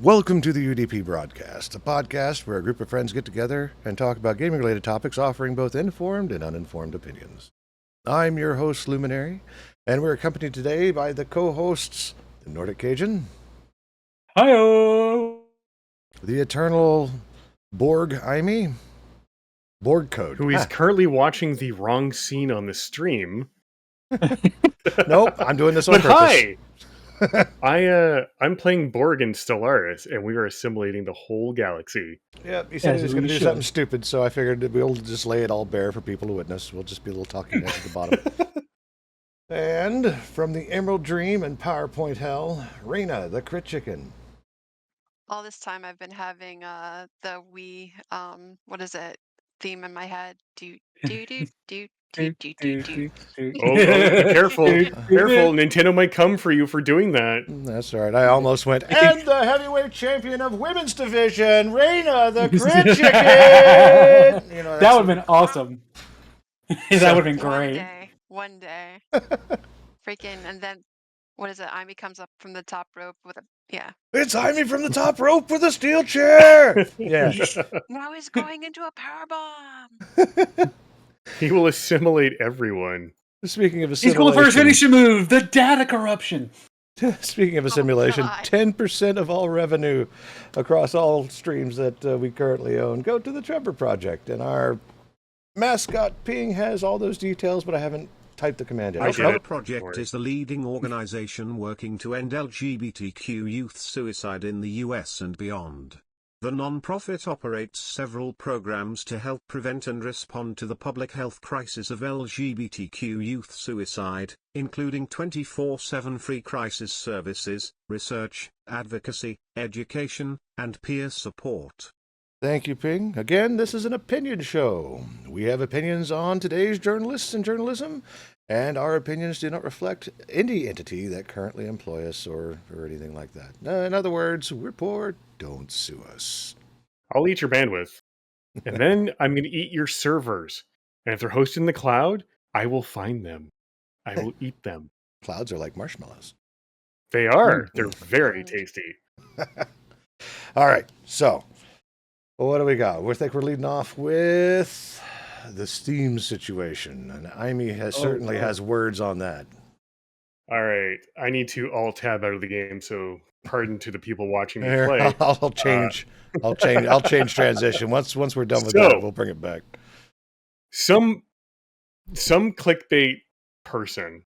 Welcome to the UDP broadcast, a podcast where a group of friends get together and talk about gaming-related topics, offering both informed and uninformed opinions. I'm your host, Luminary, and we're accompanied today by the co-hosts, the Nordic Cajun, Hi-oh! the eternal Borg Imy, Borg Code. Who is currently watching the wrong scene on the stream. Nope, I'm doing this on But purpose. hi! I'm playing Borg in Stellaris, and we are assimilating the whole galaxy. Yeah, he said he was As going we to do should. something stupid, so I figured that we'll just lay it all bare for people to witness. We'll just be a little talking heads at the bottom. And from the Emerald Dream and PowerPoint Hell, Raina, the Crit Chicken. All this time I've been having the Wii what is it theme in my head. Do do do do do do do do. Oh, be careful. Careful, Nintendo might come for you for doing that. That's all right. I almost went, and the heavyweight champion of women's division, Raina, the Crit Chicken. You know, That would have been awesome. That would have been One great. day. Freaking, and then what is it? Amy comes up from the top rope with a It's Amy from the top rope with a steel chair. Yeah. Now he's going into a power bomb. He will assimilate everyone. Speaking of He's going for his assimilation, finishing move, the data corruption. speaking of assimilation, God. 10% of all revenue across all streams that we currently own go to the Trevor Project. And our mascot Ping has all those details, but I haven't typed the command yet. I Oh, get no, it. The project is the leading organization working to end LGBTQ youth suicide in the US and beyond. The non-profit operates several programs to help prevent and respond to the public health crisis of LGBTQ youth suicide, including 24/7 free crisis services, research, advocacy, education, and peer support. Thank you, Ping. Again, this is an opinion show. We have opinions on today's journalists and journalism, and our opinions do not reflect any entity that currently employ us or anything like that. In other words, we're poor, don't sue us. I'll eat your bandwidth. And then I'm going to eat your servers. And if they're hosted in the cloud, I will find them. I will eat them. Clouds are like marshmallows. They are. They're very tasty. All right, so what do we got? We think we're leading off with the Steam situation, and Amy certainly has words on that. All right. I need to alt-tab out of the game, so pardon to the people watching me Here, play. I'll change transition. Once we're done with So- that, we'll bring it back. Some clickbait person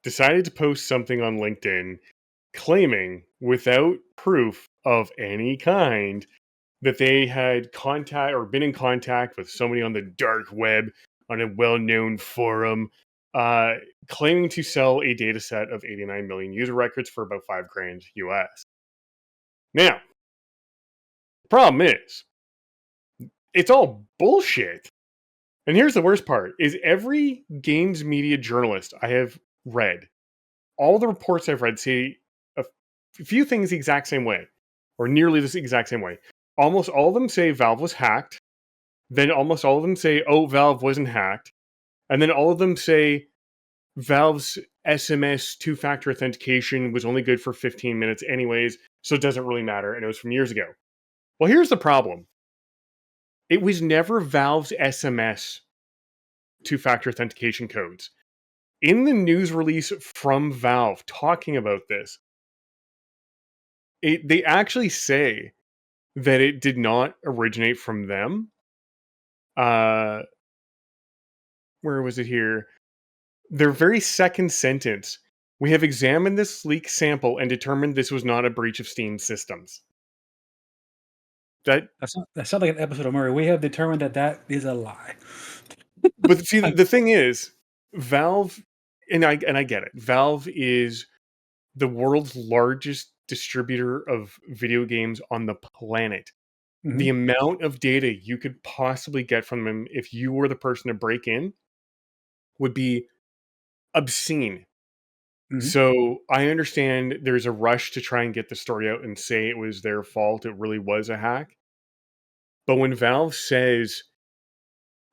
decided to post something on LinkedIn claiming, without proof of any kind, that they had contact or been in contact with somebody on the dark web on a well-known forum, claiming to sell a data set of 89 million user records for about $5,000 US. Now, the problem is, it's all bullshit. And here's the worst part, is every games media journalist I have read, all the reports I've read say a few things the exact same way, or nearly the exact same way. Almost all of them say Valve was hacked. Then almost all of them say, oh, Valve wasn't hacked. And then all of them say Valve's SMS two-factor authentication was only good for 15 minutes anyways, so it doesn't really matter, and it was from years ago. Well, here's the problem. It was never Valve's SMS two-factor authentication codes. In the news release from Valve talking about this, they actually say that it did not originate from them. Where was it here? Their very second sentence. We have examined this leak sample and determined this was not a breach of Steam systems. That sounds like an episode of Murray. We have determined that is a lie. But see, the thing is, Valve, and I get it. Valve is the world's largest distributor of video games on the planet. Mhm. The amount of data you could possibly get from them if you were the person to break in would be obscene. Mhm. So I understand there's a rush to try and get the story out and say it was their fault. It really was a hack. But when Valve says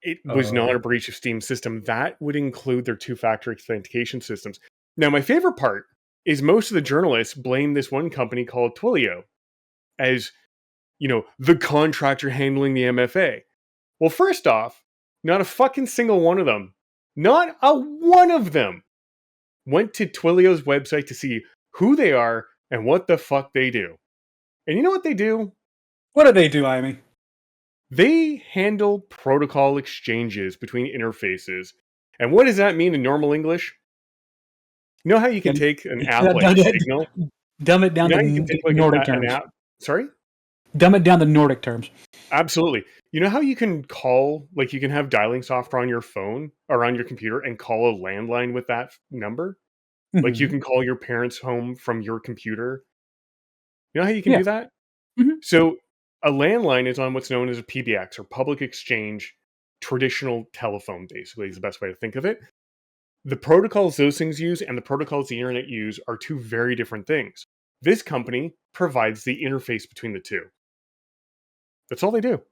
it was not a breach of Steam system, that would include their two-factor authentication systems. Now, my favorite part is most of the journalists blame this one company called Twilio. as, the contractor handling the MFA. Well, first off, not a fucking single one of them, not a one of them, went to Twilio's website to see who they are and what the fuck they do. And you know what they do? What do they do, Amy? They handle protocol exchanges between interfaces. And what does that mean in normal English? You know how you can take an app like Signal? Dumb it down You to know how you can take like Nordic an terms. app? Sorry? Dumb it down to Nordic terms. Absolutely. You know how you can call, like you can have dialing software on your phone or on your computer and call a landline with that number? Like you Mhm. can call your parents' home from your computer. You know how you can Yeah. do that? Mhm. So a landline is on what's known as a PBX or public exchange traditional telephone, basically, is the best way to think of it. The protocols those things use and the protocols the internet use are two very different things. This company provides the interface between the two. That's all they do.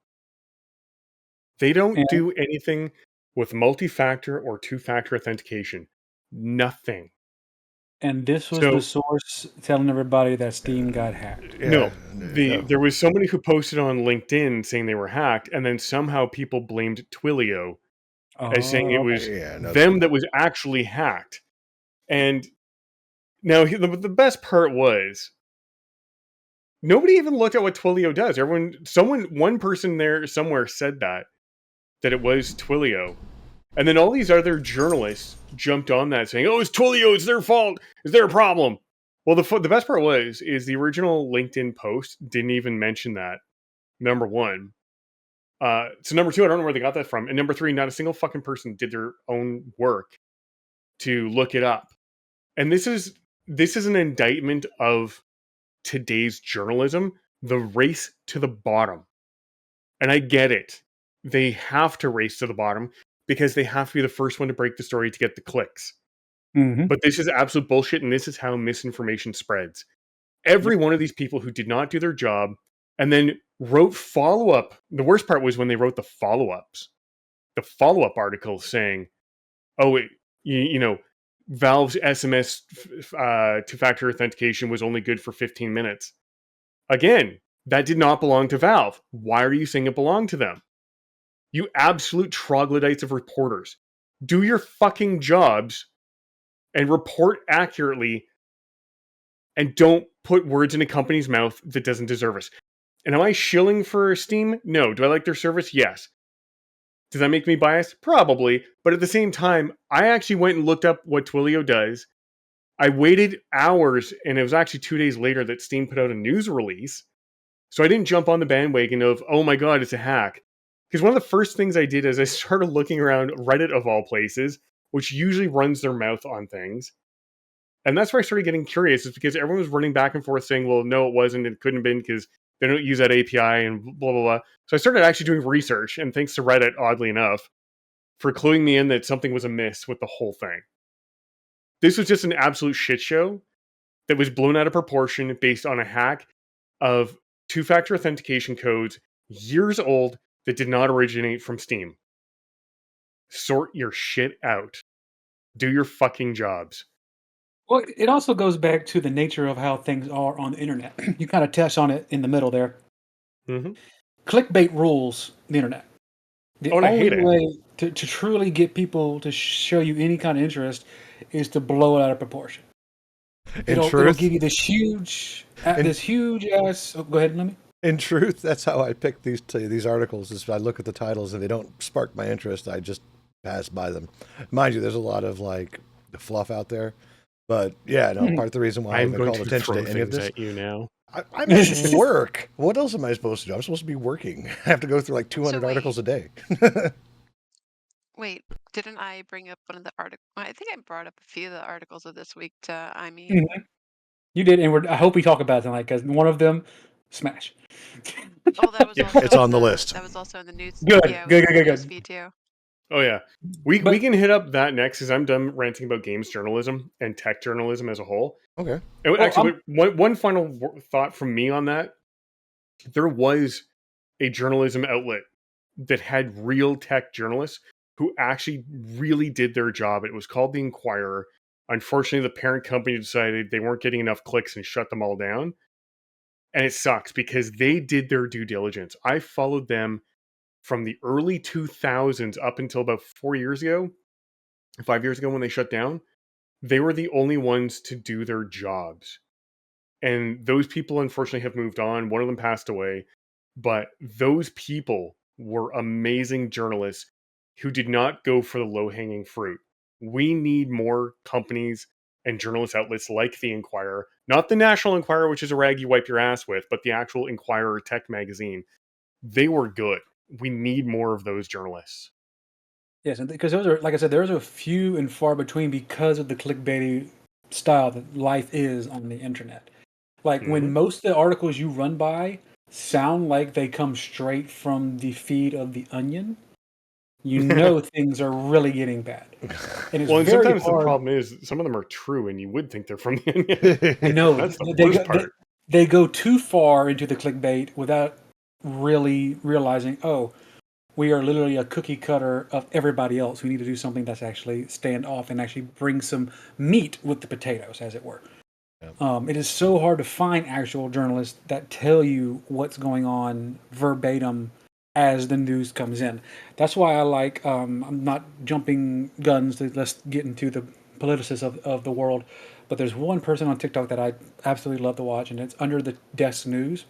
They don't And, do anything with multi-factor or two-factor authentication. Nothing. and this was the So source telling everybody that Steam got hacked. Yeah. no, there was somebody who posted on LinkedIn saying they were hacked, and then somehow people blamed Twilio as saying it Oh, was Yeah. No, them that was actually hacked. And now the best part was nobody even looked at what Twilio does. One person there somewhere said that it was Twilio. And then all these other journalists jumped on that saying, "Oh, it's Twilio, it's their fault, it's their problem." Well, the best part is the original LinkedIn post didn't even mention that, number one. So number two, I don't know where they got that from. And number three, not a single fucking person did their own work to look it up. And this is an indictment of today's journalism, the race to the bottom. And I get it. They have to race to the bottom because they have to be the first one to break the story to get the clicks. Mm-hmm. But this is absolute bullshit, and this is how misinformation spreads. Every one of these people who did not do their job and then wrote follow-up. The worst part was when they wrote the follow-ups. The follow-up articles saying, "Oh, Valve's SMS two-factor authentication was only good for 15 minutes." Again, that did not belong to Valve. Why are you saying it belonged to them? You absolute troglodytes of reporters. Do your fucking jobs and report accurately and don't put words in a company's mouth that doesn't deserve us. And am I shilling for Steam? No. Do I like their service? Yes. Does that make me biased? Probably. But at the same time, I actually went and looked up what Twilio does. I waited hours, and it was actually 2 days later that Steam put out a news release. So I didn't jump on the bandwagon of, oh my god, it's a hack. Because one of the first things I did is I started looking around Reddit of all places, which usually runs their mouth on things. And that's where I started getting curious, is because everyone was running back and forth saying, well, no, it wasn't, it couldn't have been because they don't use that API and blah, blah, blah. So I started actually doing research, and thanks to Reddit, oddly enough, for cluing me in that something was amiss with the whole thing. This was just an absolute shit show that was blown out of proportion based on a hack of two-factor authentication codes years old that did not originate from Steam. Sort your shit out. Do your fucking jobs. Well, it also goes back to the nature of how things are on the internet. You kind of touched on it in the middle there. Mm-hmm. Clickbait rules the internet. The Oh, and I only hate it. way to truly get people to show you any kind of interest is to blow it out of proportion. It'll give you this huge ass. Oh, go ahead, let me. In truth, that's how I pick these articles. Is I look at the titles and they don't spark my interest, I just pass by them. Mind you, there's a lot of like fluff out there, but yeah, no. Part of the reason why I I'm haven't going called to attention throw to any of things this, at you now. I'm at work. What else am I supposed to do? I'm supposed to be working. I have to go through like 200 articles a day. Wait, didn't I bring up one of the articles? I think I brought up a few of the articles of this week to Imi. Mhm. You did, and I hope we talk about them, like, because one of them, smash. Oh, that was Yeah. also It's on in the list. That was also in the news. Good, Yeah, it was in the news good. feed too. Oh yeah, we But- can hit up that next because I'm done ranting about games journalism and tech journalism as a whole. Okay. And Well, actually, one final thought from me on that: there was a journalism outlet that had real tech journalists who actually really did their job. It was called The Inquirer. Unfortunately, the parent company decided they weren't getting enough clicks and shut them all down. And it sucks because they did their due diligence. I followed them from the early 2000s up until about 5 years ago when they shut down. They were the only ones to do their jobs. And those people unfortunately have moved on. One of them passed away. But those people were amazing journalists who did not go for the low-hanging fruit. We need more companies and journalist outlets like the Inquirer, not the National Enquirer, which is a rag you wipe your ass with, but the actual Inquirer tech magazine. They were good. We need more of those journalists. Yes, and because those are, like I said, those are few and far between because of the clickbaity style that life is on the internet. Like when most of the articles you run by sound like they come straight from the feed of the Onion, you know things are really getting bad. And it's Well, and very sometimes the hard. problem is some of them are true, and you would think they're from the Onion. I know That's the worst part. they go too far into the clickbait without really realizing, oh, we are literally a cookie cutter of everybody else. We need to do something that's actually stand off and actually bring some meat with the potatoes, as it were. It is so hard to find actual journalists that tell you what's going on verbatim as the news comes in. That's why I like, I'm not jumping guns, let's get into the politicists of the world, but there's one person on TikTok that I absolutely love to watch, and it's Under the Desk News.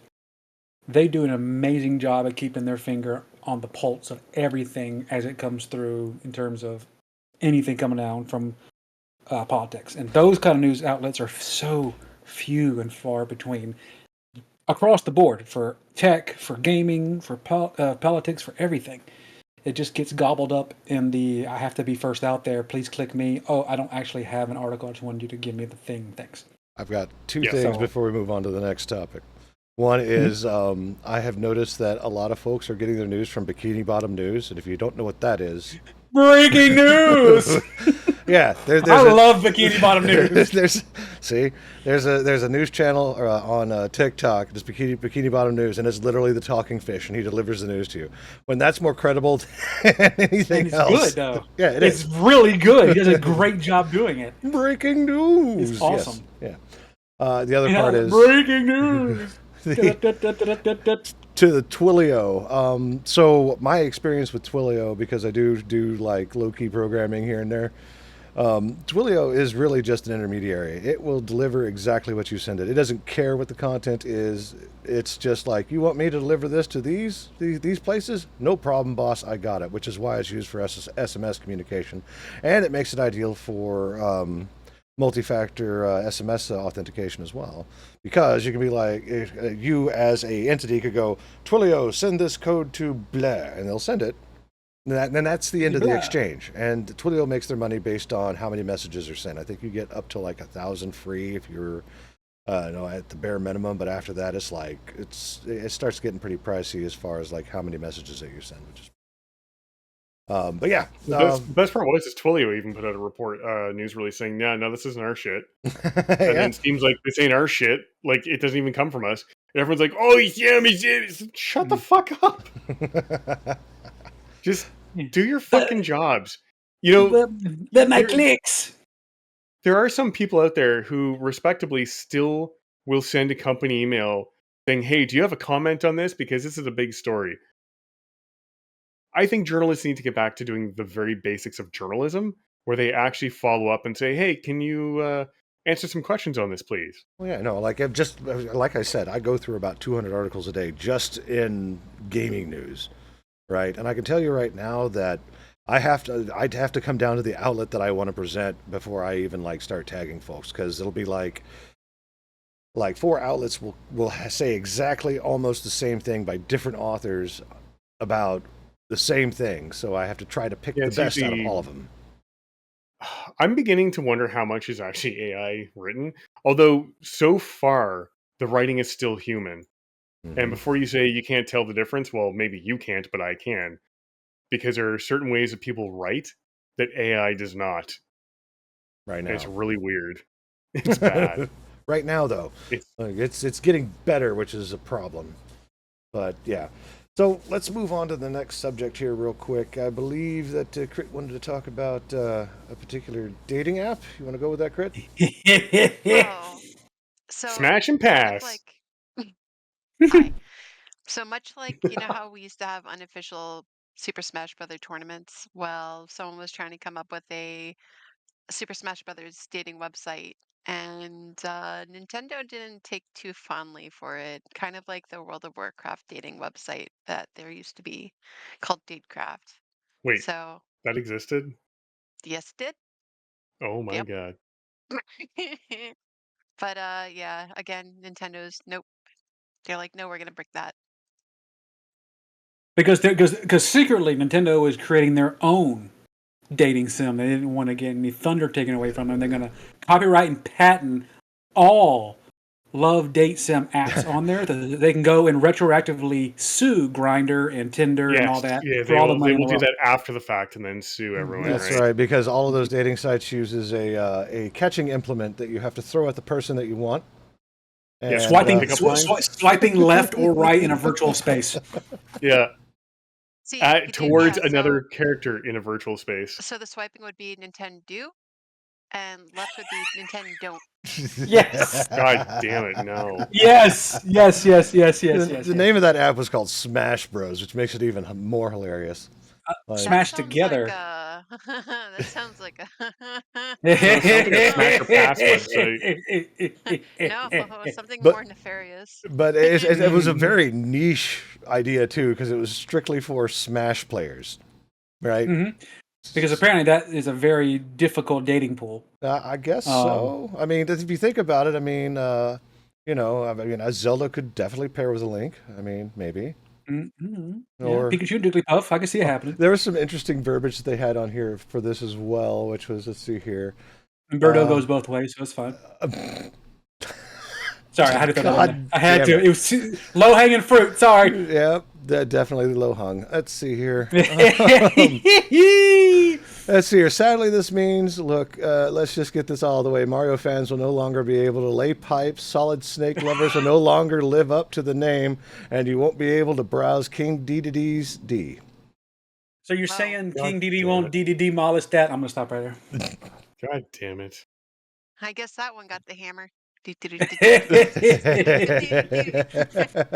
They do an amazing job at keeping their finger on the pulse of everything as it comes through in terms of anything coming down from politics. And those kind of news outlets are so few and far between across the board for tech, for gaming, for politics, for everything. It just gets gobbled up in the I have to be first out there. Please click me. Oh, I don't actually have an article. I just wanted you to give me the thing. Thanks. I've got two things before we move on to the next topic. One is I have noticed that a lot of folks are getting their news from Bikini Bottom News, and if you don't know what that is, breaking news. Yeah, I love Bikini Bottom News. There's a news channel on TikTok. It's Bikini Bottom News, and it's literally the talking fish, and he delivers the news to you. When that's more credible than anything else. It's good though. Yeah, it's really good. He does a great job doing it. Breaking news. It's awesome. Yes. Yeah. The other part is breaking news. to the Twilio. So my experience with Twilio, because I do like low-key programming here and there, Twilio is really just an intermediary. It will deliver exactly what you send it. It doesn't care what the content is. It's just like, you want me to deliver this to these places? No problem, boss. I got it, which is why it's used for SMS communication. And it makes it ideal for multi-factor SMS authentication as well, because you can be like, you as a entity could go, Twilio, send this code to blah, and they'll send it. And then that's the end of the exchange. And Twilio makes their money based on how many messages are sent. I think you get up to like 1,000 free if you're at the bare minimum, but after that it's like it starts getting pretty pricey as far as like how many messages that you send, which is but yeah, the best part was Twilio even put out a report, news release saying, no, this isn't our shit. And then it seems like this ain't our shit. Like, it doesn't even come from us. And everyone's like, oh, yeah, shut the fuck up. Just do your fucking jobs. Let my clicks. There are some people out there who respectably still will send a company email saying, hey, do you have a comment on this? Because this is a big story. I think journalists need to get back to doing the very basics of journalism, where they actually follow up and say, hey, can you answer some questions on this, please? Well, yeah, no, like I said, I go through about 200 articles a day just in gaming news, right? And I can tell you right now that I'd have to come down to the outlet that I want to present before I even like start tagging folks, because it'll be like 4 outlets will say exactly almost the same thing by different authors about the same thing, so I have to try to pick the best out of all of them. I'm beginning to wonder how much is actually AI written, although so far the writing is still human. Mm-hmm. And before you say you can't tell the difference, well, maybe you can't, but I can, because there are certain ways that people write that AI does not. Right now, and it's really weird. It's bad. Right now, though, it's getting better, which is a problem. But yeah. So let's move on to the next subject here real quick. I believe that Crit wanted to talk about a particular dating app. You want to go with that, Crit? So Smash and pass. Hi. So much like, you know how we used to have unofficial Super Smash Brother tournaments? Well, someone was trying to come up with a Super Smash Brothers dating website, and Nintendo didn't take too fondly for it. Kind of like the World of Warcraft dating website that there used to be called Datecraft. Wait, So, that existed? yes, it did. Oh my Yep. god. But yeah, again, Nintendo's nope. They're like, no, we're gonna break that. Because secretly Nintendo is creating their own dating sim. They didn't want to get any thunder taken away from them. They're going to copyright and patent all love date sim apps on there. They can go and retroactively sue Grindr and Tinder and all Yes, that yeah, for all the money they in will the do world. that after the fact and then sue everyone, That's right? right, because all of those dating sites uses a catching implement that you have to throw at the person that you want. Yeah, And, Swiping, pickup line? swiping left or right in a virtual space. Yeah, See, you could do towards yeah. another character in a virtual space. So the swiping would be Nintendo, and left would be Nintendo. Yes. God damn it, no. Yes. The name of that app was called Smash Bros, which makes it even more hilarious. Like, Smash That sounds like together. a. That sounds like a. Sounds like a Smash or Pass website. No, something but more nefarious. but it was a very niche idea too, because it was strictly for Smash players, right? Mhm. Because apparently that is a very difficult dating pool. I guess so. I mean, if you think about it, I mean, Zelda could definitely pair with a Link. I mean, maybe. Mm-hmm. Yeah, Or Pikachu and Jigglypuff. I can see it happening. there was some interesting verbiage that they had on here for this as well, which was, let's see here. And Birdo goes both ways, so it's fine. Sorry, I had to throw that in there. I had to. damn It was low hanging fruit. Sorry. Yeah, definitely low hung. Let's see here. Let's see here. Sadly, this means, look, let's just get this all the way. Mario fans will no longer be able to lay pipes. Solid Snake lovers will no longer live up to the name, and you won't be able to browse King Dedede's D. So you're Wow. saying God King DD damn won't it. DD demolish that? I'm gonna stop right there. God damn it. I guess that one got the hammer. I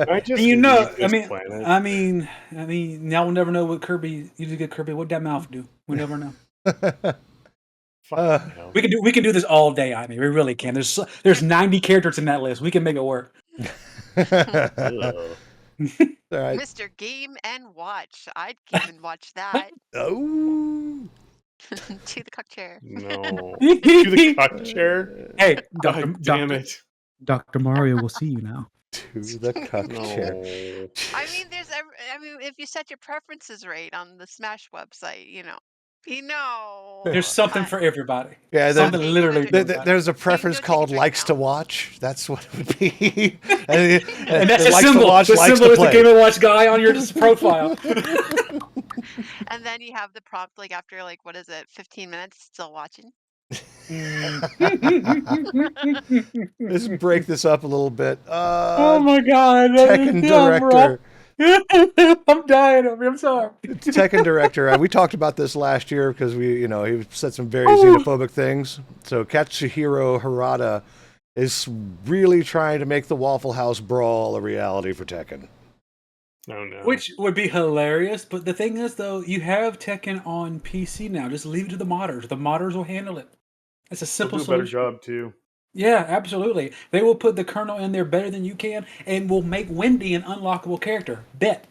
And just you know, leave this planet. I mean, now we'll never know what Kirby. You just get Kirby. What that mouth do? We never know. Fuck no. We can do this all day. I mean, we really can. There's 90 characters in that list. We can make it work. Ugh. All right. Mr. Game and Watch. I'd game and watch that. Oh. To the cock chair. No. To the cuck chair? Hey, God damn it. Dr. Mario will see you now. To the cuck chair. No. I mean, if you set your preferences right on the Smash website, There's something for everybody. Yeah, Something King literally of for everybody. there's a preference go called take a drink likes now. to watch. That's what it would be. and that's the likes symbol. to watch, The likes symbol to is the play. Game & Watch guy on your profile. And then you have the prompt like after what is it, 15 minutes, still watching. Let's break this up a little bit. Oh my god. Tekken director. I'm dying over here. I'm sorry. Tekken director. We talked about this last year because he said some very xenophobic things. So Katsuhiro Harada is really trying to make the Waffle House brawl a reality for Tekken. Oh no. Which would be hilarious, but the thing is, though, you have Tekken on PC now. Just leave it to the modders. The modders will handle it. It's a They'll simple do a better solution. job too. Yeah, absolutely. They will put the kernel in there better than you can, and will make Wendy an unlockable character. Bet.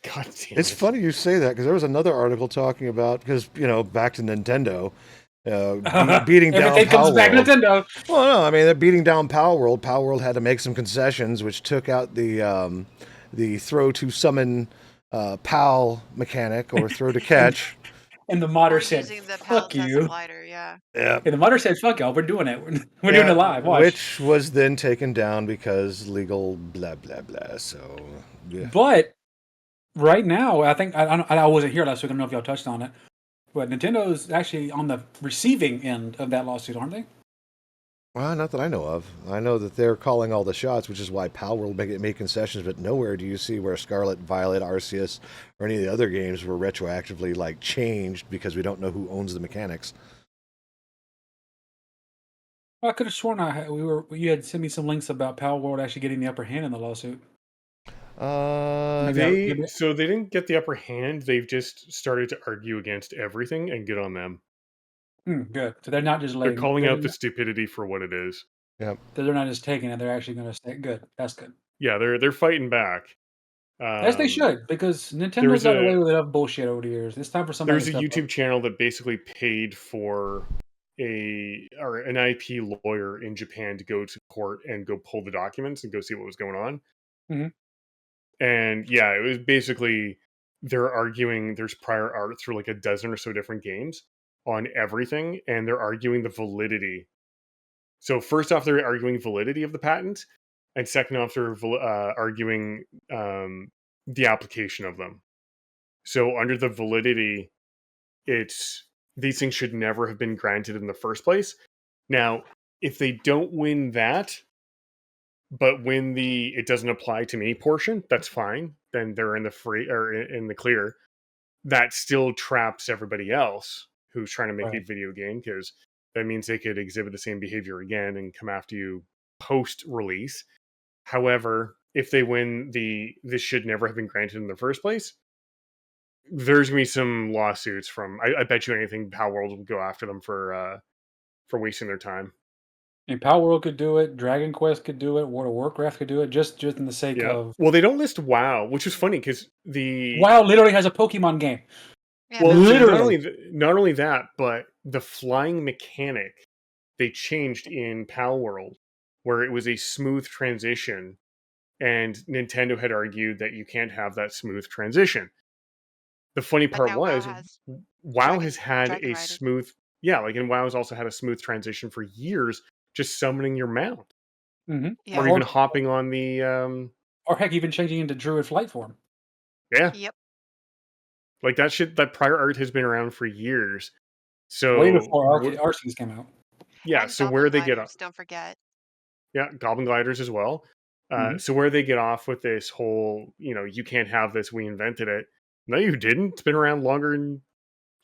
God damn It's it. funny you say that because there was another article talking about back to Nintendo. Beating down Everything comes back to Palworld. Nintendo. Well, no, I mean they're beating down Palworld. Palworld had to make some concessions, which took out the throw to summon Pal mechanic or throw to catch. And the modder Or said, using the fuck pals as a you. glider, yeah. Yeah, And the modder said, fuck y'all, we're doing it. We're doing it live. Watch. which was then taken down because legal blah blah blah. So yeah. But right now, I think I wasn't here last week. I don't know if y'all touched on it, but Nintendo's actually on the receiving end of that lawsuit, aren't they? Well, not that I know of. I know that they're calling all the shots, which is why Palworld made concessions, but nowhere do you see where Scarlet, Violet, Arceus, or any of the other games were retroactively changed because we don't know who owns the mechanics. Well, I could have sworn you had sent me some links about Palworld actually getting the upper hand in the lawsuit. Maybe So they didn't get the upper hand. They've just started to argue against everything, and good on them. good. So they're not just They're letting. calling out the stupidity for what it is. Yep. They're not just taking it. They're actually going to stay. Good. That's good. Yeah, they're fighting back. As they should, because Nintendo's there's got a- away with enough bullshit over the years. It's time for somebody There's to a step YouTube up. channel that basically paid for an IP lawyer in Japan to go to court and go pull the documents and go see what was going on. Mhm. And yeah, it was basically they're arguing there's prior art through like a dozen or so different games on everything, and they're arguing the validity. So first off, they're arguing validity of the patent, and second off, they're arguing the application of them. So under the validity, it's these things should never have been granted in the first place. Now, if they don't win that, but win the it doesn't apply to me portion, that's fine. Then they're in the free or in the clear. That still traps everybody else who's trying to make a Right. video game, because that means they could exhibit the same behavior again and come after you post release. However, if they win this should never have been granted in the first place, there's gonna be some lawsuits from I bet you anything Palworld will go after them for wasting their time. And Palworld could do it. Dragon Quest could do it. World of Warcraft could do it. Just in the sake Yeah. of Well, they don't list WoW, which is funny because WoW literally has a Pokemon game. Yeah, well, that's so literally. not only that, but the flying mechanic they changed in Palworld, where it was a smooth transition, and Nintendo had argued that you can't have that smooth transition. The funny But part now WoW was, has WoW has had dragon a riding. smooth, yeah, like and WoW has also had a smooth transition for years, just summoning your mount, Mm-hmm. Yeah. or even hopping on the, Or heck, even changing into Druid flight form. yeah, Yep. like that shit. That prior art has been around for years. So Way before Arceus came out. yeah. And So Goblin where they get Gliders, don't forget. yeah, Goblin Gliders as well. Mhm. So where they get off with this whole, you can't have this, we invented it. No, you didn't. It's been around longer than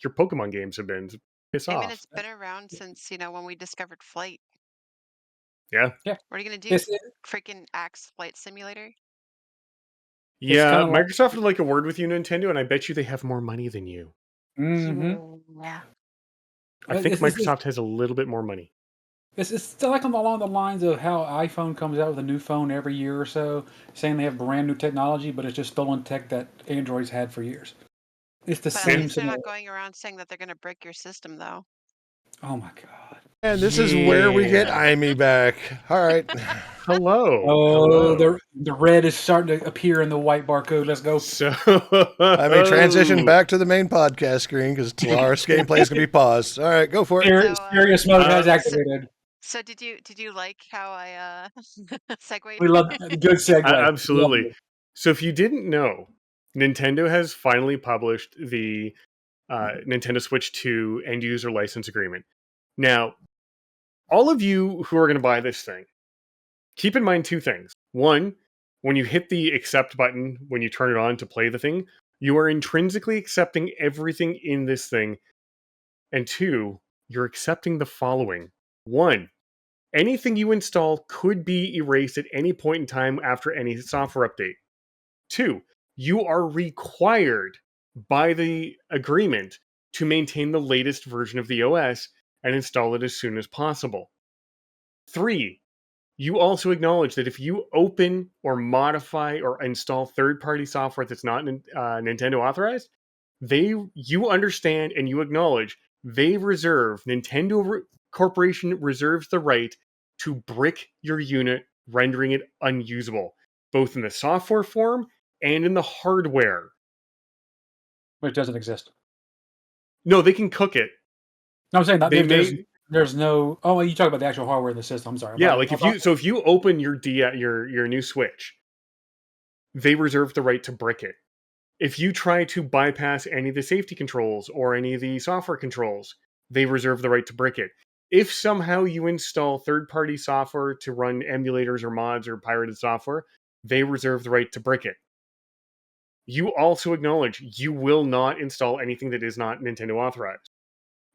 your Pokemon games have been. Piss I mean, off. it's been around since, when we discovered flight. Yeah. Yeah. What are you going to do? It's Freaking Axe Flight Simulator? Yeah, kinda like- Microsoft would like a word with you, Nintendo, and I bet you they have more money than you. Yeah. I think It's- Microsoft has a little bit more money. It's still like along the lines of how iPhone comes out with a new phone every year or so, saying they have brand new technology, but it's just stolen tech that Androids had for years. It's the But at same least they're scenario. not going around saying that they're going to break your system, though. Oh my god. And this is where we get Yeah. Amy back. All right. Hello. Oh, Hello. the red is starting to appear in the white barcode. Let's go. So I may transition back to the main podcast screen because Tolaris gameplay is going to be paused. All right, go for it. So, Serious mode has so- activated. So did you like how I segued? We love good segue. Absolutely. Love it. So if you didn't know, Nintendo has finally published the Nintendo Switch 2 end user license agreement. Now, all of you who are going to buy this thing, keep in mind two things. One, when you hit the accept button, when you turn it on to play the thing, you are intrinsically accepting everything in this thing. And two, you're accepting the following. One, anything you install could be erased at any point in time after any software update. Two, you are required by the agreement to maintain the latest version of the OS and install it as soon as possible. Three, you also acknowledge that if you open or modify or install third-party software that's not Nintendo authorized, you understand and you acknowledge Nintendo Corporation reserves the right to brick your unit, rendering it unusable, both in the software form and in the hardware. Which doesn't exist. No, they can cook it. No, I'm saying that They there's no. Oh, you talk about the actual hardware in the system. I'm sorry. Yeah, like if you open your your new Switch, they reserve the right to brick it. If you try to bypass any of the safety controls or any of the software controls, they reserve the right to brick it. If somehow you install third-party software to run emulators or mods or pirated software, they reserve the right to brick it. You also acknowledge you will not install anything that is not Nintendo authorized.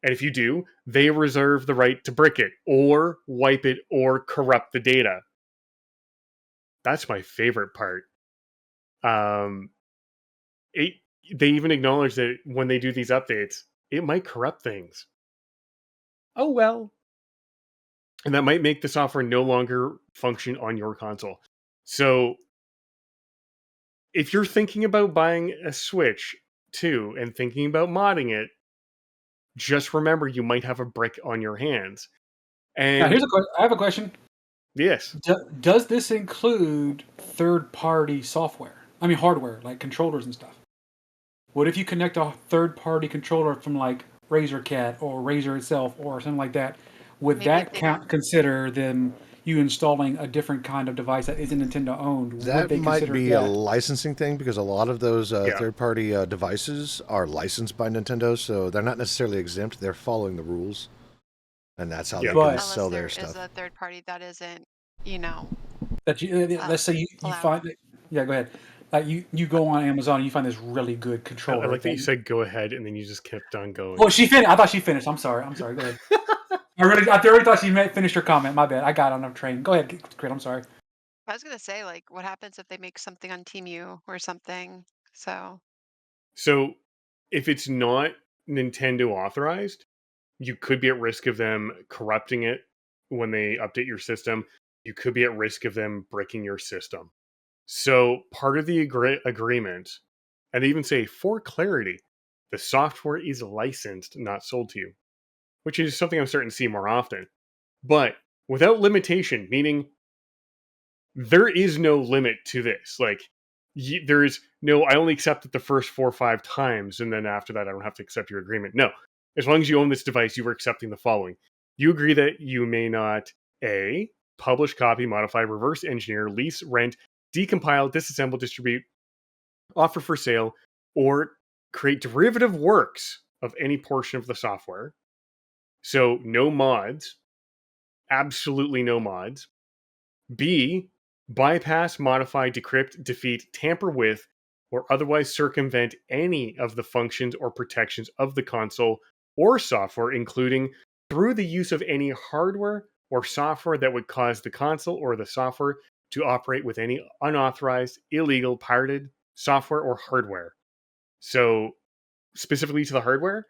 And if you do, they reserve the right to brick it or wipe it or corrupt the data. That's my favorite part. Um, they even acknowledge that when they do these updates, it might corrupt things. Oh well. And that might make the software no longer function on your console. So if you're thinking about buying a Switch too and thinking about modding it, just remember you might have a brick on your hands. Now, And I have a question. yes, Does this include third-party software? I mean, hardware, like controllers and stuff. What if you connect a third-party controller from like Razer Cat or Razer itself or something like that? Would Maybe if that they don't. consider then you installing a different kind of device that isn't Nintendo owned? Would That they might consider be a that? licensing thing because a lot of those Yeah. third-party devices are licensed by Nintendo, so they're not necessarily exempt. They're following the rules, and that's how Yeah. they But- can Unless sell there their is stuff. a third party that isn't, you know, That you, let's say you allowed. find that, yeah, go ahead. Like you go on Amazon and you find this really good controller. I like that you said go ahead and then you just kept on going. Well, she finished. I thought she finished. I'm sorry. Go ahead. I really thought she finished her comment. My bad. I got on a train. Go ahead, Crit. I'm sorry. I was gonna say, like, what happens if they make something on Temu or something? So So if it's not Nintendo authorized, you could be at risk of them corrupting it when they update your system. You could be at risk of them breaking your system. So part of the agreement, and they even say for clarity, the software is licensed, not sold to you, which is something I'm starting to see more often. But without limitation, meaning there is no limit to this. Like, there is no, I only accept it the first 4 or 5 times, and then after that, I don't have to accept your agreement. No. As long as you own this device, you are accepting the following. You agree that you may not A, publish, copy, modify, reverse engineer, lease, rent, decompile, disassemble, distribute, offer for sale, or create derivative works of any portion of the software. So, no mods, absolutely no mods. B, bypass, modify, decrypt, defeat, tamper with, or otherwise circumvent any of the functions or protections of the console or software, including through the use of any hardware or software that would cause the console or the software to operate with any unauthorized, illegal, pirated software or hardware. So, specifically to the hardware,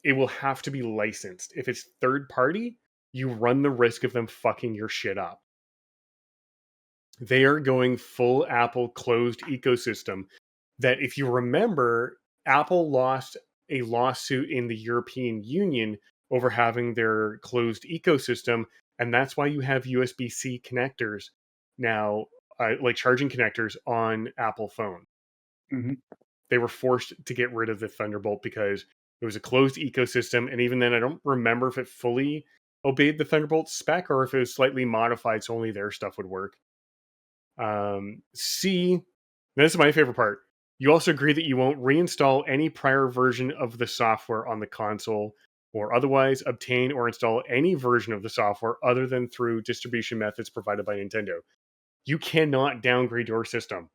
it will have to be licensed. If it's third party, you run the risk of them fucking your shit up. They are going full Apple closed ecosystem. That, if you remember, Apple lost a lawsuit in the European Union over having their closed ecosystem, and that's why you have USB-C connectors now, like charging connectors on Apple phone. Mhm. They were forced to get rid of the Thunderbolt because it was a closed ecosystem, and even then, I don't remember if it fully obeyed the Thunderbolt spec or if it was slightly modified so only their stuff would work. C, this is my favorite part. You also agree that you won't reinstall any prior version of the software on the console or otherwise obtain or install any version of the software other than through distribution methods provided by Nintendo. You cannot downgrade your system.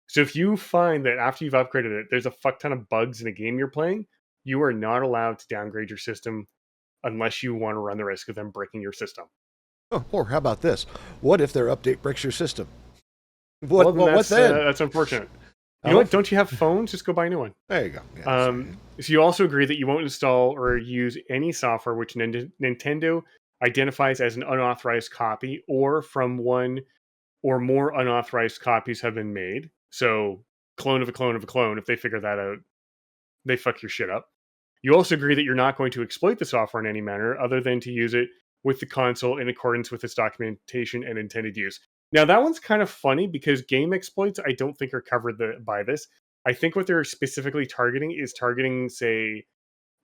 So if you find that after you've upgraded it, there's a fuck ton of bugs in a game you're playing, you are not allowed to downgrade your system unless you want to run the risk of them breaking your system. Oh, or how about this? What if their update breaks your system? What that's, then? That's unfortunate. You know what? Don't you have phones? Just go buy a new one. There you go. Yeah, So you also agree that you won't install or use any software which Nintendo identifies as an unauthorized copy or from one or more unauthorized copies have been made. So clone of a clone of a clone. If they figure that out, they fuck your shit up. You also agree that you're not going to exploit the software in any manner other than to use it with the console in accordance with its documentation and intended use. Now, that one's kind of funny because game exploits, I don't think, are covered by this. I think what they're specifically targeting is targeting, say,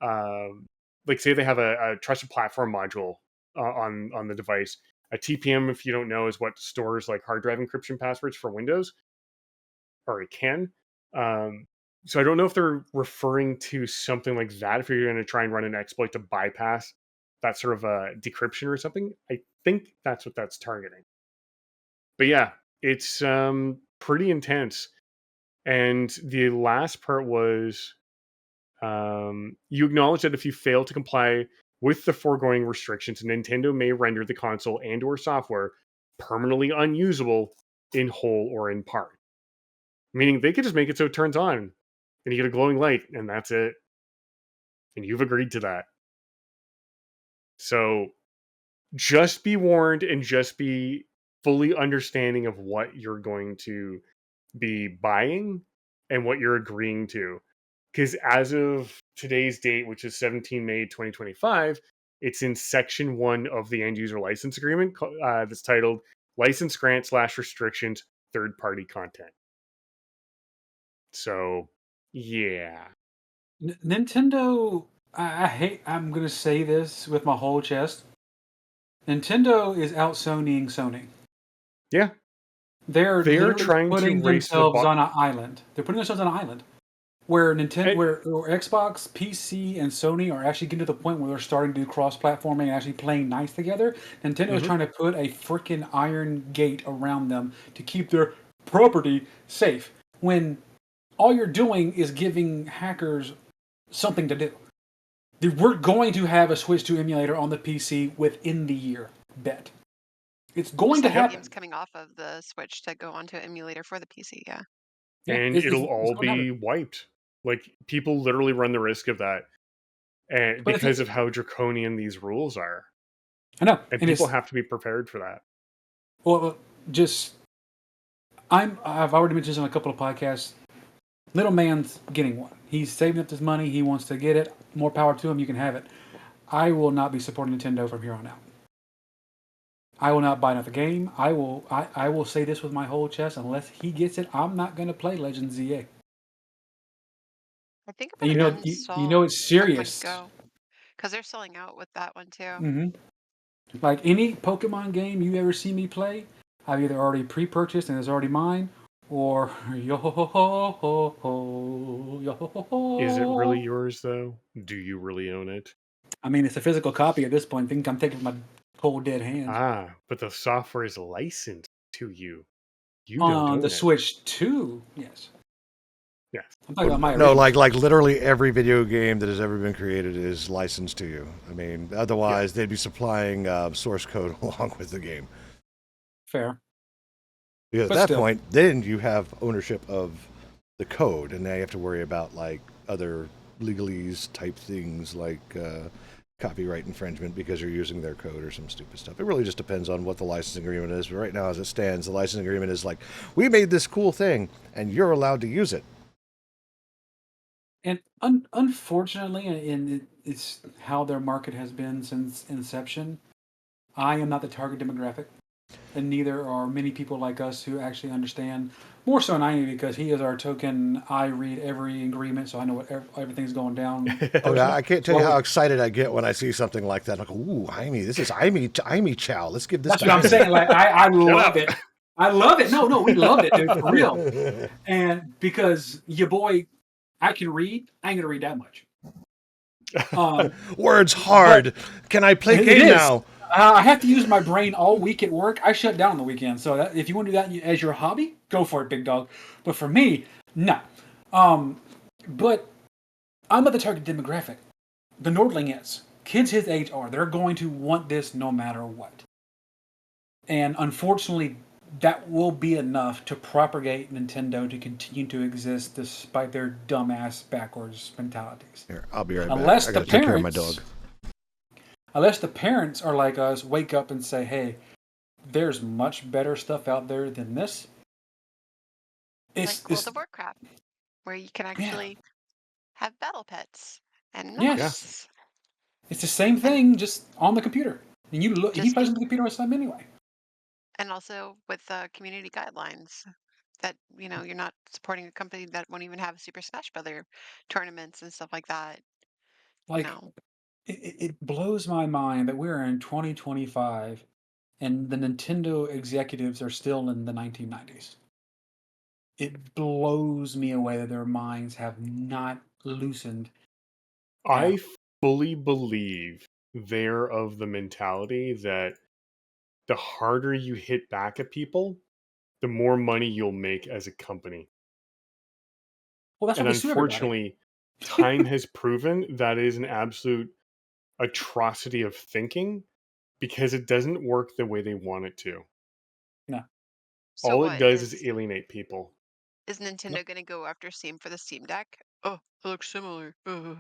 like say they have a trusted platform module on the device. A TPM, if you don't know, is what stores like hard drive encryption passwords for Windows, or it can. So I don't know if they're referring to something like that. If you're going to try and run an exploit to bypass that sort of decryption or something, I think that's what that's targeting. But yeah, it's pretty intense. And the last part was you acknowledge that if you fail to comply with the foregoing restrictions, Nintendo may render the console and or software permanently unusable in whole or in part. Meaning they could just make it so it turns on and you get a glowing light and that's it. And you've agreed to that. So just be warned and just be fully understanding of what you're going to be buying and what you're agreeing to. Because as of today's date, which is 17 May 2025, it's in section 1 of the end user license agreement that's titled License Grant / Restrictions Third Party Content. So, yeah. Nintendo, I hate, I'm going to say this with my whole chest. Nintendo is out Sonying Sony. Yeah. They're They're literally trying to putting race themselves on an island. They're putting themselves on an island where Nintendo, where Xbox, PC, and Sony are actually getting to the point where they're starting to do cross-platforming and actually playing nice together. Nintendo is trying to put a freaking iron gate around them to keep their property safe. When all you're doing is giving hackers something to do. We're going to have a Switch 2 emulator on the PC within the year. Bet. It's going to happen. Games coming off of the Switch to go onto emulator for the PC, yeah. And it'll all be wiped. Like, people literally run the risk of that, and because of how draconian these rules are. I know, and people have to be prepared for that. Well, just I've already mentioned this on a couple of podcasts. Little man's getting one. He's saving up his money. He wants to get it. More power to him. You can have it. I will not be supporting Nintendo from here on out. I will not buy another game. I will say this with my whole chest. Unless he gets it, I'm not going to play Legends ZA. I think And you know it's serious. Because they're selling out with that one too. Mm-hmm. Like any Pokemon game you ever see me play, I've either already pre-purchased and it's already mine, or yo ho ho ho ho yo ho ho ho. Is it really yours though? Do you really own it? I mean, it's a physical copy at this point. I think I'm taking my cold dead hands. Ah, but the software is licensed to you. You don't own on the it. Switch 2, yes. Yes. I'm talking about my no, like literally every video game that has ever been created is licensed to you. I mean, otherwise they'd be supplying source code along with the game. Fair. Because at that point, then you have ownership of the code, and now you have to worry about like other legalese type things like copyright infringement because you're using their code or some stupid stuff. It really just depends on what the licensing agreement is. But right now, as it stands, the licensing agreement is like, we made this cool thing, and you're allowed to use it. And unfortunately, and it's how their market has been since inception, I am not the target demographic. And neither are many people like us who actually understand. More so Naimi, because he is our token. I read every agreement, so I know what everything's going down. I can't tell you how excited I get when I see something like that. Like, ooh, Aimee, this is Aimee Chow. Let's give this. That's what I'm saying. Like, I love it. I love it. No, we love it, dude, for real. And because your boy, I can read. I ain't gonna read that much. Words hard. Can I play game now? I have to use my brain all week at work. I shut down on the weekend. So if you want to do that as your hobby, go for it, big dog. But for me, no. But I'm not the target demographic. The Nordling is. Kids his age are. They're going to want this no matter what. And unfortunately, that will be enough to propagate Nintendo to continue to exist despite their dumbass backwards mentalities. Here, I'll be right back. I gotta take care of my dog. Unless the parents are like us, wake up and say, hey, there's much better stuff out there than this. It's like World of Warcraft, where you can actually have battle pets and yes. It's the same thing, just on the computer. And you play on the computer all the time anyway. And also with community guidelines that, you're not supporting a company that won't even have Super Smash Brother tournaments and stuff like that. Like, it blows my mind that we're in 2025 and the Nintendo executives are still in the 1990s. It blows me away that their minds have not loosened. I fully believe they're of the mentality that the harder you hit back at people, the more money you'll make as a company. Well, that's and unfortunately, time has proven that is an absolute atrocity of thinking because it doesn't work the way they want it to. No. All it does is alienate people. Is Nintendo going to go after Steam for the Steam Deck? Oh, it looks similar. Only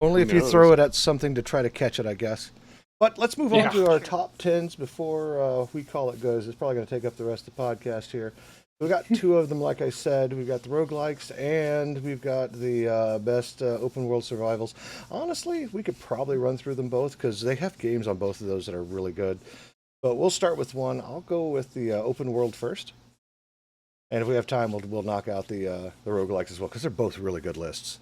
Who if you knows? throw it at something to try to catch it, I guess. But let's move on Yeah. to our Sure. top 10s before we call it goes. It's probably going to take up the rest of the podcast here. We've got two of them, like I said. We've got the roguelikes and we've got the best open world survivals. Honestly, we could probably run through them both because they have games on both of those that are really good. But we'll start with one. I'll go with the open world first. And if we have time, we'll knock out the roguelikes as well because they're both really good lists.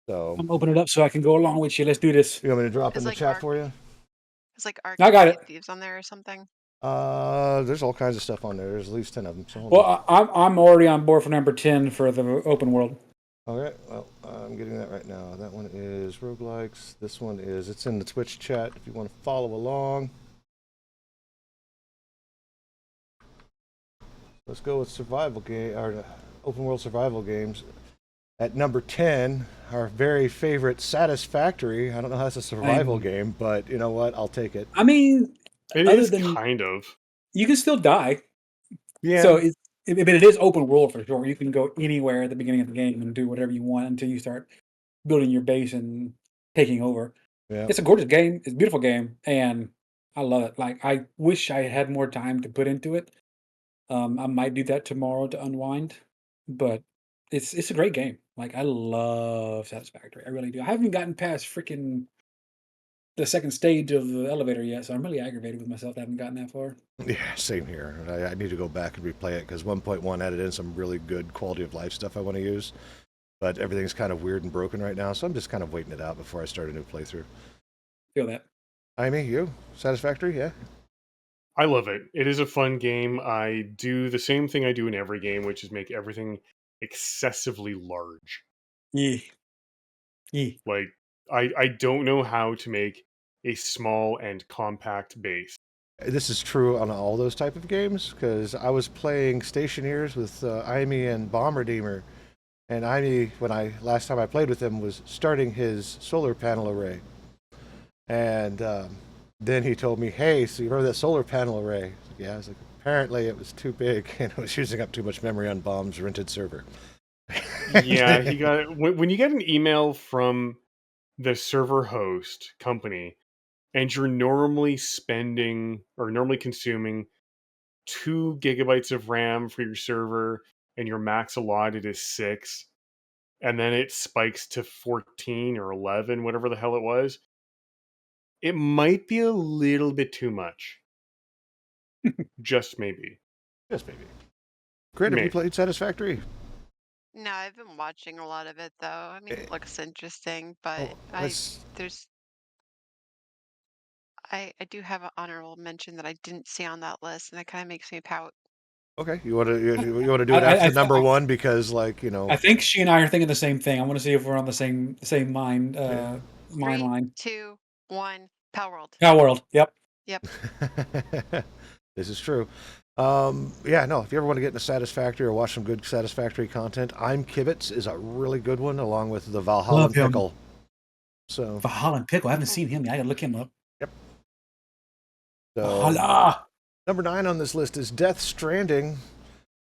So, I'm opening it up so I can go along with you. Let's do this. you want me to drop in It's the like chat Ark. for you? It's like Ark I got and it. Thieves on there or something. There's all kinds of stuff on there. There's at least 10 of them. So hold on. Well, I'm already on board for number 10 for the open world. Okay, well, I'm getting that right now. That one is roguelikes. This one is, it's in the Twitch chat if you want to follow along. Let's go with survival game, or open world survival games. At number 10, our very favorite Satisfactory. I don't know how that's a survival game, but you know what? I'll take it. I mean, It other is than kind of. you can still die. Yeah. So but it is open world for sure. You can go anywhere at the beginning of the game and do whatever you want until you start building your base and taking over. Yeah. It's a gorgeous game. It's a beautiful game, and I love it. Like I wish I had more time to put into it. I might do that tomorrow to unwind, but it's a great game. Like I love Satisfactory. I really do. I haven't gotten past freaking the second stage of the elevator yet, so I'm really aggravated with myself that I haven't gotten that far. Yeah, same here. I need to go back and replay it because 1.1 added in some really good quality of life stuff I want to use. But everything's kind of weird and broken right now, so I'm just kind of waiting it out before I start a new playthrough. Feel that. Jaime, you? Satisfactory? Yeah? I love it. It is a fun game. I do the same thing I do in every game, which is make everything excessively large. Yeah. Yeah. Like, I don't know how to make a small and compact base. This is true on all those type of games because I was playing Stationeers with Jaime and Bombardimer, and Jaime, last time I played with him, was starting his solar panel array, and then he told me, "Hey, so you remember that solar panel array?" I was like, yeah, I was like, apparently it was too big and it was using up too much memory on Bomb's rented server. Yeah, he got when you get an email from the server host company and you're normally spending or normally consuming 2 gigabytes of RAM for your server and your max allotted is 6, and then it spikes to 14 or 11, whatever the hell it was, it might be a little bit too much. Just maybe. Yes, maybe. Great. Have you Maybe. played Satisfactory? No, I've been watching a lot of it though. I mean, it looks interesting, but I do have an honorable mention that I didn't see on that list, and that kind of makes me pout. Okay. You want to do it after number one because, like, you know. I think she and I are thinking the same thing. I want to see if we're on the same mind mind 3, line. 2, 1, Palworld. Palworld. Yep. Yep. This is true. Yeah, no, if you ever want to get into Satisfactory or watch some good Satisfactory content, I'm Kibitz is a really good one, along with the Valhalla Love him. Pickle. So Valhalla Pickle. I haven't seen him yet. I gotta look him up. Yep. So, Valhalla. number 9 on this list is Death Stranding.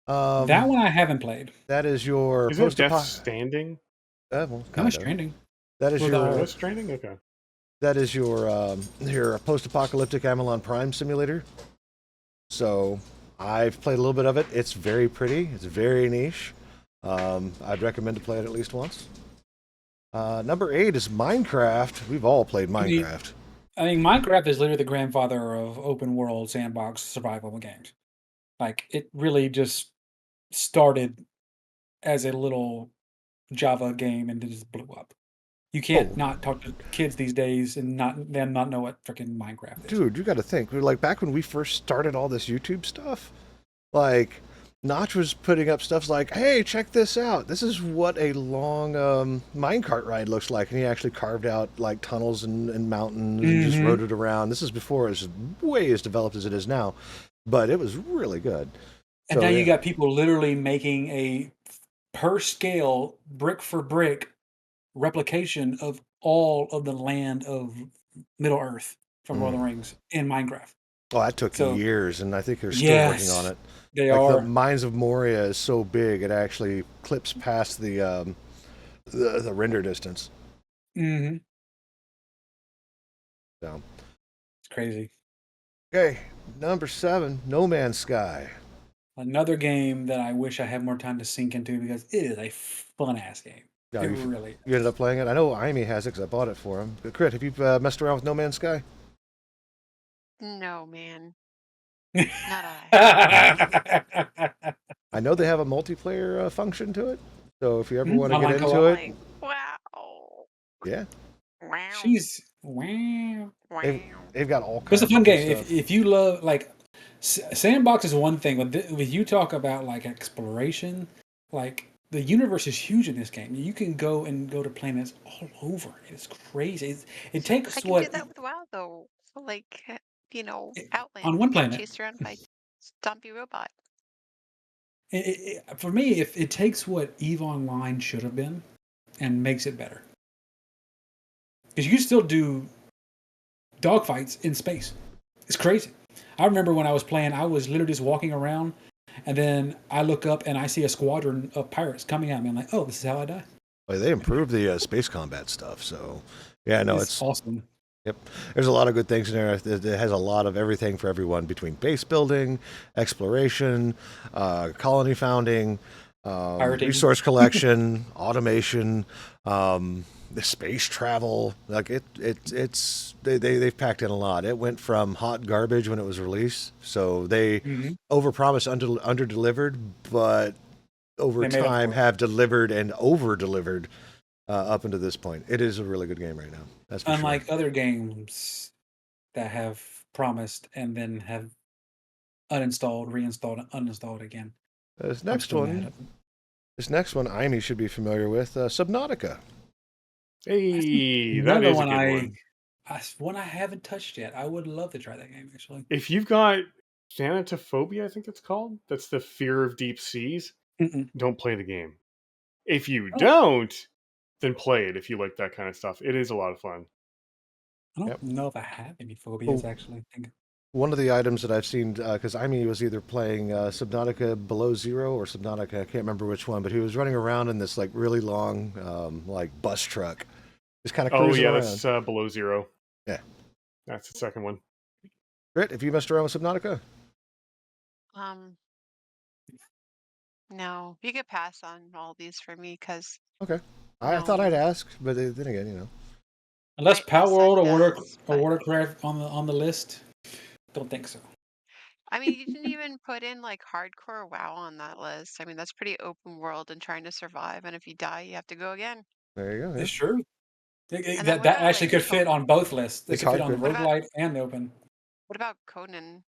That one I haven't played. That is your Is it Death Standing? Well, Death Stranding. That is With your Death Stranding? Okay. that is your post-apocalyptic Amazon Prime simulator. So I've played a little bit of it. It's very pretty. It's very niche. I'd recommend to play it at least once. Number 8 is Minecraft. We've all played Minecraft. I mean, Minecraft is literally the grandfather of open world sandbox survival games. Like, it really just started as a little Java game and then just blew up. You can't not talk to kids these days and not know what freaking Minecraft is. Dude, you got to think. Like, back when we first started all this YouTube stuff, like, Notch was putting up stuff like, hey, check this out. This is what a long minecart ride looks like. And he actually carved out, like, tunnels and mountains and just rode it around. This is before it was way as developed as it is now. But it was really good. And now you got people literally making a per scale, brick for brick replication of all of the land of Middle Earth from Lord of the Rings in Minecraft. Oh, that took So years, and I think they're still working on yes, it. they Like the are. Mines of Moria is so big, it actually clips past the render distance. Hmm. So, It's crazy. okay, number 7, No Man's Sky. Another game that I wish I had more time to sink into because it is a fun ass game. Yeah, It you, really you ended is. up playing it. I know Amy has it because I bought it for him. But Crit, have you messed around with No Man's Sky? No, man. Not I. I know they have a multiplayer function to it. So if you ever want to get Online into co-op. it, Like, wow. yeah, Wow. She's wow. they've Wow. they've got all It's a kinds fun of good game. stuff. If you love like sandbox is one thing, but with you talk about like exploration, like the universe is huge in this game. You can go to planets all over. It's crazy. It I takes can do what that with WoW, though. Like, on Outland. one Get planet. chased around by stompy robot. For me, if it takes what EVE Online should have been and makes it better, because you can still do dogfights in space. It's crazy. I remember when I was playing, I was literally just walking around, and then I look up and I see a squadron of pirates coming at me. I'm like, oh, this is how I die. Like, they improved the space combat stuff. So yeah, no, It's it's awesome. yep. There's a lot of good things in there. It has a lot of everything for everyone between base building, exploration, colony founding, Pirating. resource collection, automation, the space travel. Like they've packed in a lot. It went from hot garbage when it was released, so they Hmm. overpromised, under delivered, but over They made up time for it. have delivered and over delivered up until this point. It is a really good game right now. That's for sure. Unlike other games that have promised and then have uninstalled, reinstalled, and uninstalled again. This I'm next still mad one, at them. this next one, Amy should be familiar with Subnautica. Hey, that Another is a one good one. I haven't touched yet. I would love to try that game actually. If you've got thanatophobia, I think it's called, that's the fear of deep seas, Mm-mm. don't play the game. If you Oh, don't, then play it if you like that kind of stuff. It is a lot of fun. I Yep. don't know if I have any phobias Well, actually. one of the items that I've seen, because Amy was either playing Subnautica Below Zero or Subnautica, I can't remember which one, but he was running around in this like really long, like bus truck, just kind of Oh, cruising yeah, around. that's Below Zero. Yeah. That's the second one. Grit, have you messed around with Subnautica? Um, no. You could pass on all these for me because Okay. I thought no. I'd ask, but then again, you know. Unless My Palworld son or does, but Watercraft on the list, don't think so. I mean, you didn't even put in like hardcore WoW on that list. I mean, that's pretty open world and trying to survive. And if you die, you have to go again. There you go. Yeah. It's true. And then That what that about actually like could fit on both lists. It It's could fit hard on the good. what about roguelite and the open. what about Conan?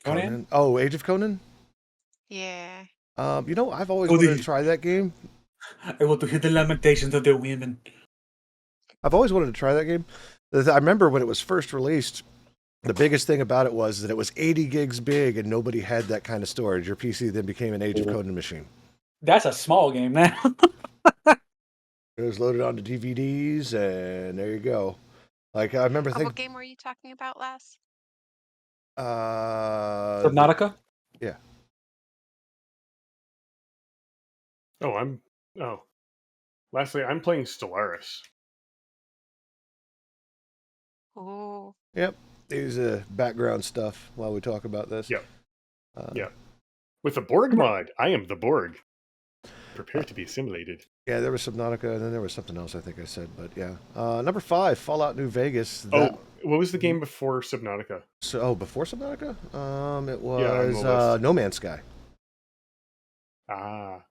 Conan? Conan. Oh, Age of Conan. Yeah. I've always Oh, wanted to try that game. I want to hear the lamentations of the women. I've always wanted to try that game. I remember when it was first released, the biggest thing about it was that it was 80 gigs big and nobody had that kind of storage. Your PC then became an Age of Conan machine. That's a small game now. It was loaded onto DVDs, and there you go. Like I remember What thinking, game were you talking about last? Subnautica? Yeah. Oh. Lastly, I'm playing Stellaris. Oh, Yep. These background stuff while we talk about this. Yep. Uh, Yep. With the Borg Come on. mod, I am the Borg. Prepare to be assimilated. Yeah, there was Subnautica, and then there was something else I think I said, but yeah. Number 5, Fallout New Vegas. Oh, what was the game before Subnautica? Before Subnautica? It Yeah, on the was list. No Man's Sky. Ah.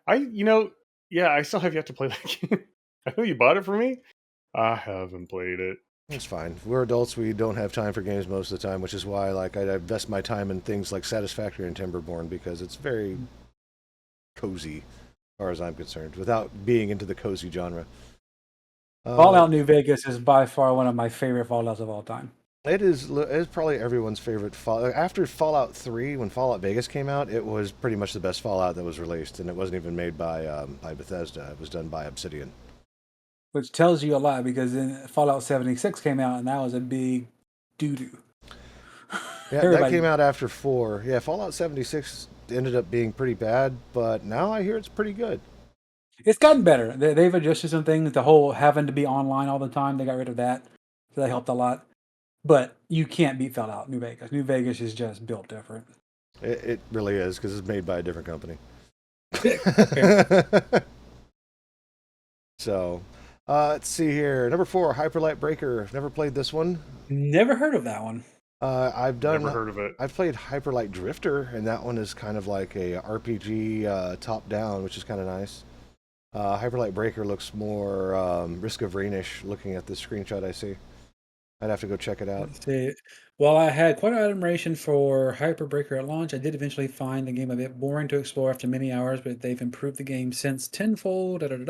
I still have yet to play that game. I know you bought it for me. I haven't played it. It's fine. We're adults. We don't have time for games most of the time, which is why I invest my time in things like Satisfactory and Timberborn because it's very cozy, as far as I'm concerned, without being into the cozy genre. Fallout New Vegas is by far one of my favorite Fallouts of all time. It's probably everyone's favorite Fallout. After Fallout 3, when Fallout Vegas came out, it was pretty much the best Fallout that was released, and it wasn't even made by Bethesda. It was done by Obsidian. Which tells you a lot because then Fallout 76 came out and that was a big doo-doo. Yeah, that came out after 4. Yeah, Fallout 76 ended up being pretty bad, but now I hear it's pretty good. It's gotten better. They've adjusted some things. The whole having to be online all the time, they got rid of that. So that helped a lot. But you can't beat Fallout New Vegas. New Vegas is just built different. It really is, because it's made by a different company. So, let's see here. Number 4, Hyperlight Breaker. I've never played this one. Never heard of that one. Never heard of it. I've played Hyperlight Drifter, and that one is kind of like a RPG top-down, which is kind of nice. Hyperlight Breaker looks more Risk of Rain-ish looking at the screenshot I see. I'd have to go check it out. Let's see. While I had quite an admiration for Hyperbreaker at launch, I did eventually find the game a bit boring to explore after many hours, but they've improved the game since tenfold. It's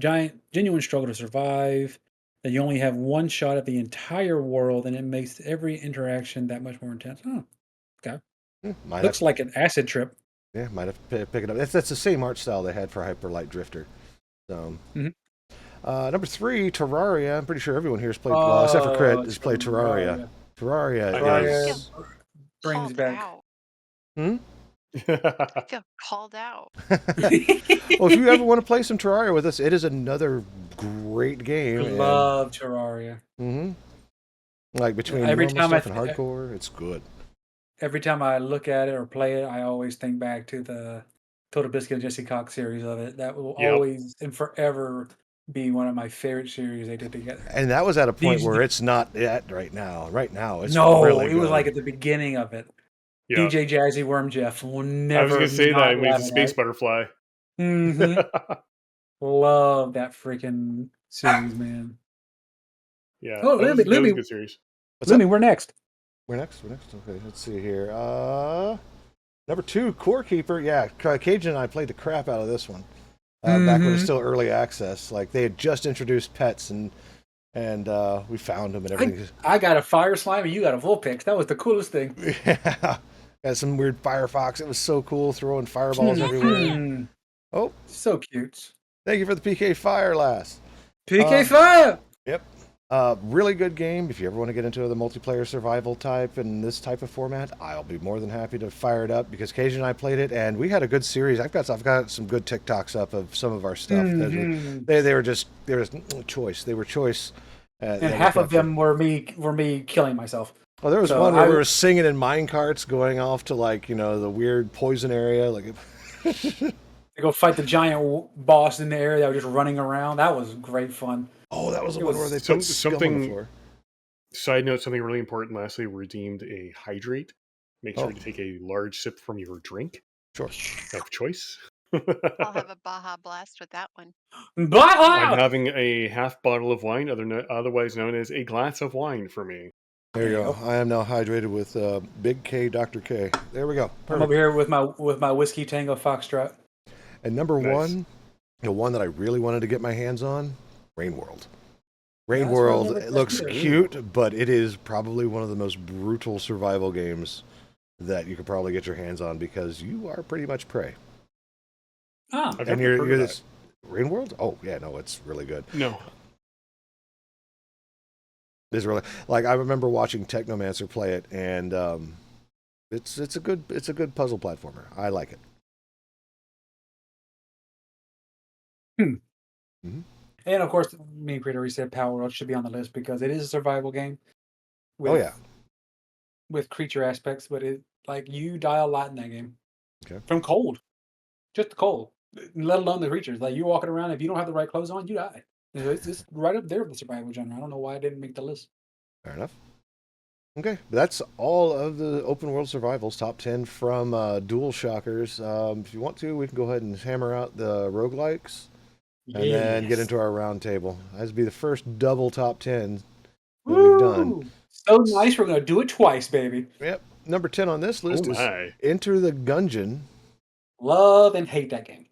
a genuine struggle to survive. That you only have one shot at the entire world, and it makes every interaction that much more intense. Oh, okay. Looks like an acid trip. Yeah, might have to pick it up. That's the same art style they had for Hyperlight Drifter. So, number 3, Terraria. I'm pretty sure everyone here has played, except for Crit, has played Terraria. Terraria brings back. Out. I feel called out. Well, if you ever want to play some Terraria with us, it is another great game. I love Terraria. Like between every normal time stuff and hardcore, it's good. Every time I look at it or play it, I always think back to the Total Biscuit and Jesse Cox series of it. That will always and forever be one of my favorite series they did together. And that was at a point where it's not at right now. Right now, it's really good. It was like at the beginning of it. Yeah. DJ Jazzy Worm Jeff will never. I was going to say that when he's a space butterfly. Love that freaking series, man. Yeah. Oh, that was a good series. Lemmy, we're next. We're next. Okay, let's see here. Number 2, Core Keeper. Yeah, Cajun and I played the crap out of this one. Back when it was still early access. Like, they had just introduced pets, and we found them and everything. I got a fire slime and you got a Vulpix. That was the coolest thing. Yeah. Got some weird Firefox. It was so cool, throwing fireballs everywhere. Oh. So cute. Thank you for the PK Fire, Lass. PK Fire! Yep. Really good game. If you ever want to get into the multiplayer survival type and this type of format, I'll be more than happy to fire it up, because Cajun and I played it and we had a good series. I've got some good TikToks up of some of our stuff. They were choice. They were choice. And half of them were me killing myself. Oh, there was one where we were singing in minecarts, going off to the weird poison area. To go fight the giant boss in the area that was just running around. That was great fun. Oh, that was the one where they put something on the floor. Side note, something really important. Lastly, redeemed a hydrate. Make sure to take a large sip from your drink. Sure. Of choice. I'll have a Baja Blast with that one. Baja! I'm having a half bottle of wine, otherwise known as a glass of wine for me. There you go. I am now hydrated with Big K, Dr. K. There we go. Perfect. I'm over here with my Whiskey Tango Foxtrot. And number 1, the one that I really wanted to get my hands on, Rain World. Rain World, it looks cute, but it is probably one of the most brutal survival games that you could probably get your hands on, because you are pretty much prey. Ah, and you're this Rain World? Oh yeah, no, it's really good. No. It's really, like, I remember watching Technomancer play it, and it's a good puzzle platformer. I like it. And of course, me and Creator said Palworld should be on the list because it is a survival game. With creature aspects, but you die a lot in that game. Okay. From cold, just the cold, let alone the creatures. Like, you're walking around, if you don't have the right clothes on, you die. It's right up there with the survival genre. I don't know why I didn't make the list. Fair enough. Okay, that's all of the open world survivals top 10 from Dualshockers. If you want to, we can go ahead and hammer out the roguelikes and then get into our roundtable. That'd be the first double top 10 that we've done. So nice, we're going to do it twice, baby. Yep. Number 10 on this list is Enter the Gungeon. Love and hate that game.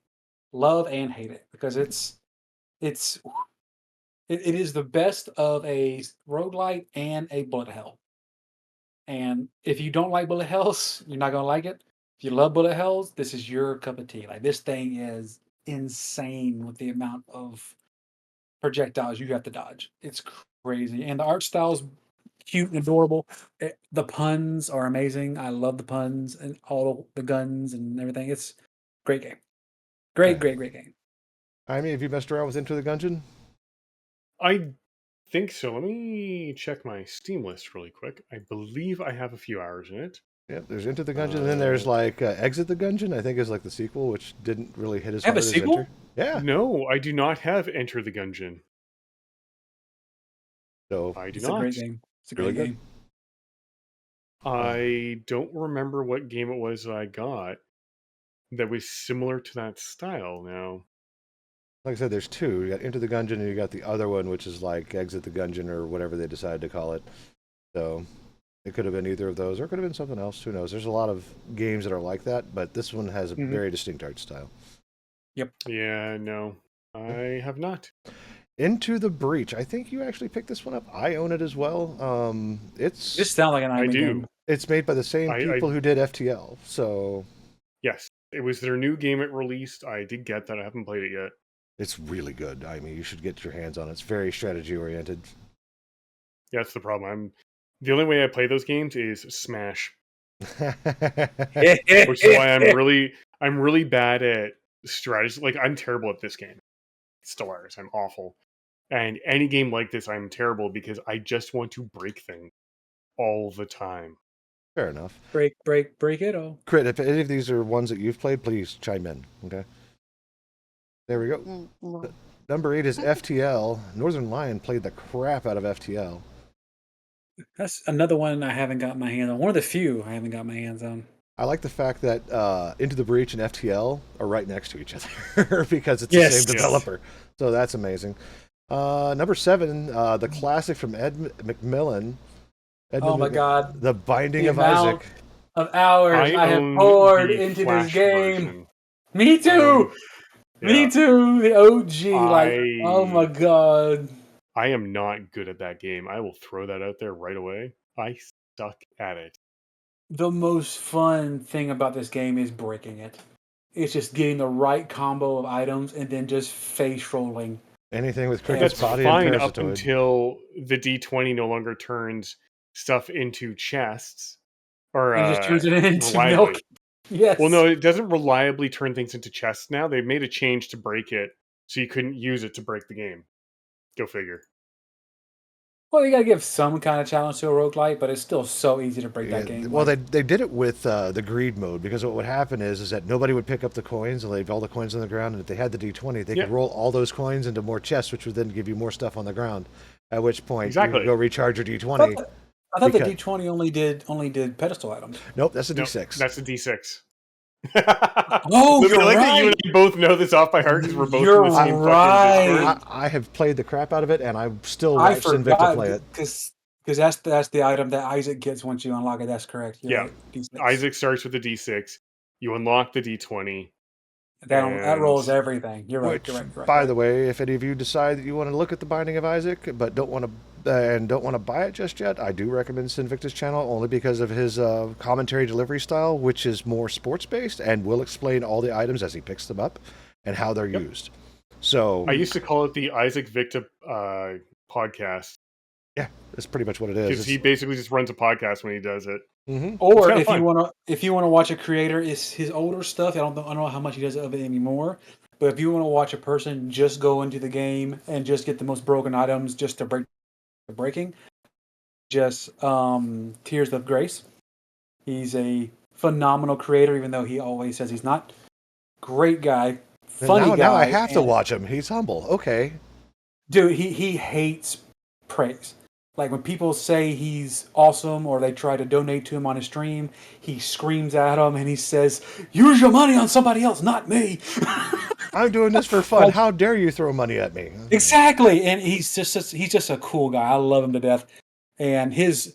Love and hate it, because it is the best of a roguelike and a bullet hell. And if you don't like bullet hells, you're not going to like it. If you love bullet hells, this is your cup of tea. Like, this thing is insane with the amount of projectiles you have to dodge. It's crazy. And the art style's cute and adorable. The puns are amazing. I love the puns and all the guns and everything. It's a great game. Great game. I mean, have you messed around with Into the Gungeon? I think so. Let me check my Steam list really quick. I believe I have a few hours in it. Yep, there's Into the Gungeon, and then there's like Exit the Gungeon, I think is like the sequel, which didn't really hit as Have hard a as sequel? Enter. Yeah. No, I do not have Enter the Gungeon. So I do It's not. a great game. It's a great Really good? game. I don't remember what game it was that I got that was similar to that style now. like I said, there's two. You got Into the Gungeon, and you got the other one, which is like Exit the Gungeon or whatever they decided to call it. So it could have been either of those, or it could have been something else. Who knows? There's a lot of games that are like that, but this one has a very distinct art style. Yeah, no, I have not. Into the Breach. I think you actually picked this one up. I own it as well. Just It's sound like an I island do. game. it's made by the same I- people who did FTL. So Yes, it was their new game it released. I did get that. I haven't played it yet. it's really good. I mean, you should get your hands on it. It's very strategy oriented. Yeah, that's the problem. The only way I play those games is Smash, which is why I'm really bad at strategy. Like I'm terrible at this game. Stellaris, I'm awful. And any game like this, I'm terrible because I just want to break things all the time. Fair enough. break it all. Crit, if any of these are ones that you've played, please chime in. Okay. There we go. No. Number 8 is FTL. Northern Lion played the crap out of FTL. That's another one I haven't got my hands on. One of the few I haven't got my hands on. I like the fact that Into the Breach and FTL are right next to each other because it's Yes. the same Yes. developer. So that's amazing. Number 7, the classic from Ed McMillan. Oh my God. The Binding The of amount Isaac. of hours I have own poured the into Flash this game. version. Me too. Me Yeah. too. The OG. Like, oh my God. I am not good at that game. I will throw that out there right away. I suck at it. The most fun thing about this game is breaking it. It's just getting the right combo of items and then just face rolling. Anything with Cricket's That's body fine and up Parasitoid. until the D20 no longer turns stuff into chests. Or And just turns it into reliably. milk. Yes. Well, no, it doesn't reliably turn things into chests now. They've made a change to break it, so you couldn't use it to break the game. Go figure. Well, you gotta give some kind of challenge to a roguelike, but it's still so easy to break that game. Well, like, they did it with the greed mode, because what would happen is that nobody would pick up the coins and leave all the coins on the ground, and if they had the D20, they Yep. could roll all those coins into more chests, which would then give you more stuff on the ground. At which point Exactly. you would go recharge your D20. I thought the because- D20 only did pedestal items. Nope, that's a No, D6. that's a D6. Oh, Look, you're I like that you right. and I both know this off by heart because we're both You're in the same right. fucking Discord. I have played the crap out of it, and I still I watch Invicta forgot play it. because that's the item that Isaac gets once you unlock it. That's correct. You're Yeah. right. D6. Isaac starts with the D6. You unlock the D20. that rolls and- everything. You're right. Which, You're right. You're right. by the way, if any of you decide that you want to look at the Binding of Isaac, but don't want to buy it just yet, I do recommend Sinvicta's channel only because of his commentary delivery style, which is more sports based and will explain all the items as he picks them up and how they're used. So I used to call it the Isaac Victa podcast yeah, that's pretty much what it is. because he basically just runs a podcast when he does it. Mhm. Or kinda if fun. you wanna watch a creator, is his older stuff. I don't know how much he does of it anymore. But if you want to watch a person just go into the game and just get the most broken items just to break the breaking, just Tears of Grace. He's a phenomenal creator, even though he always says he's not. Great guy, funny guy. Now I have to and- watch him. He's humble. Okay. Dude, he hates praise. Like when people say he's awesome or they try to donate to him on his stream, he screams at them and he says, "Use your money on somebody else, not me." I'm doing this for fun. How dare you throw money at me? Exactly, and he's just a cool guy. I love him to death, and his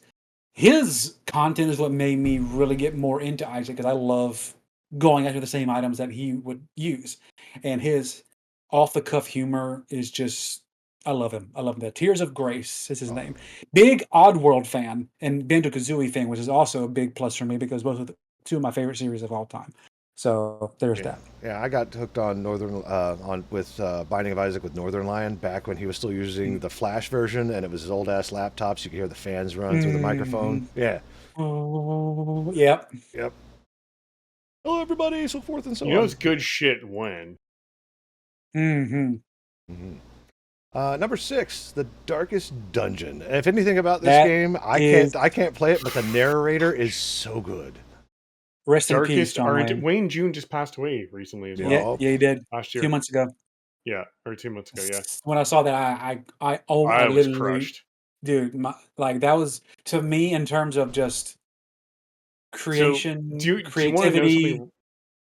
content is what made me really get more into Isaac because I love going after the same items that he would use, and his off the cuff humor is just. I love him. I love him. The Tears of Grace is his name. Big Oddworld fan and Banjo-Kazooie fan, which is also a big plus for me because both of two of my favorite series of all time. So there's that. Yeah, I got hooked on Binding of Isaac with Northern Lion back when he was still using the Flash version, and it was his old ass laptops. You could hear the fans run through the microphone. Yeah. Oh, yep. Yep. Hello, everybody. So forth and so You know on. it's good shit when. Number 6, The Darkest Dungeon. And if anything about this That game, I can't play it, but the narrator is so good. Rest in peace, Darkest John Orange. Wayne. Wayne June just passed away recently as well. Yeah. Yeah, he did. Last year. 2 months ago. Yeah, or 2 months ago, yeah. When I saw that, I I was literally, crushed. dude, like that was to me in terms of just creation, do you want to know creativity. something?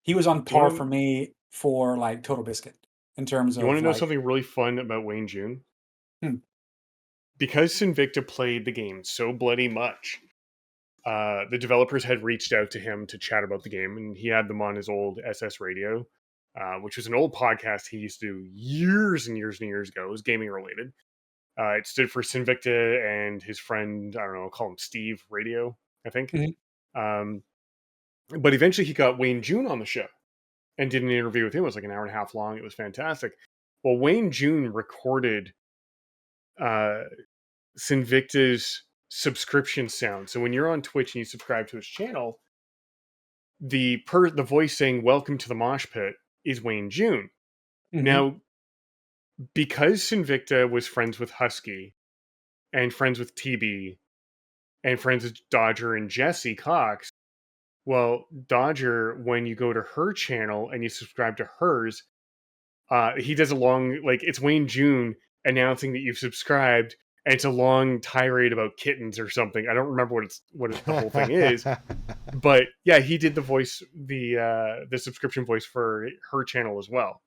He was on Do you par wanna- for me for like Total Biscuit in terms of. You want to know like, something really fun about Wayne June? Because Sinvicta played the game so bloody much, the developers had reached out to him to chat about the game, and he had them on his old SS Radio, which was an old podcast he used to do years and years and years ago. It was gaming related. It stood for Sinvicta and his friend, I don't know, I'll call him Steve Radio, I think. But eventually he got Wayne June on the show and did an interview with him. It was like an hour and a half long. It was fantastic. Well, Wayne June recorded Sinvicta's subscription sound. So when you're on Twitch and you subscribe to his channel, the voice saying "Welcome to the Mosh Pit" is Wayne June. Now, because Sinvicta was friends with Husky and friends with TB and friends with Dodger and Jesse Cox, well, Dodger, when you go to her channel and you subscribe to hers, he does a long, like, it's Wayne June announcing that you've subscribed, and it's a long tirade about kittens or something. I don't remember what the whole thing is, but yeah, he did the voice, the subscription voice for her channel as well.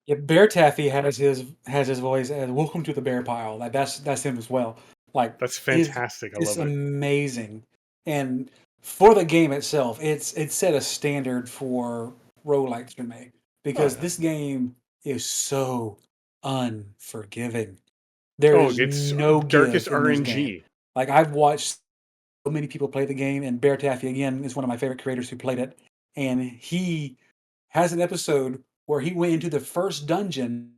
Yeah, Bear Taffy has his voice as "Welcome to the Bear Pile." Like that's him as well. Like That's fantastic. I it's love it. amazing, and for the game itself, it set a standard for roguelikes for me because this game is so unforgiving. There is it's no darkest give in this game. RNG. Like I've watched so many people play the game, and Bear Taffy again is one of my favorite creators who played it, and he has an episode where he went into the first dungeon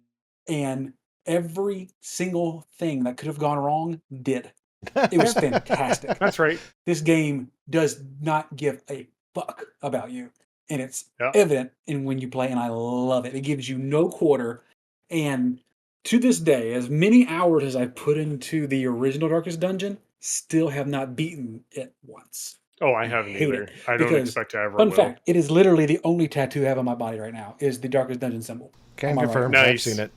and every single thing that could have gone wrong did. It was fantastic. That's right. This game does not give a fuck about you. And it's Yeah. evident in when you play, and I love it. It gives you no quarter. And to this day, as many hours as I put into the original Darkest Dungeon, still have not beaten it once. Oh, I haven't hate either. it, I don't because, expect to ever Fun will. fact, it is literally the only tattoo I have on my body right now is the Darkest Dungeon symbol. Can on my confirm. right. I've Nice. seen it.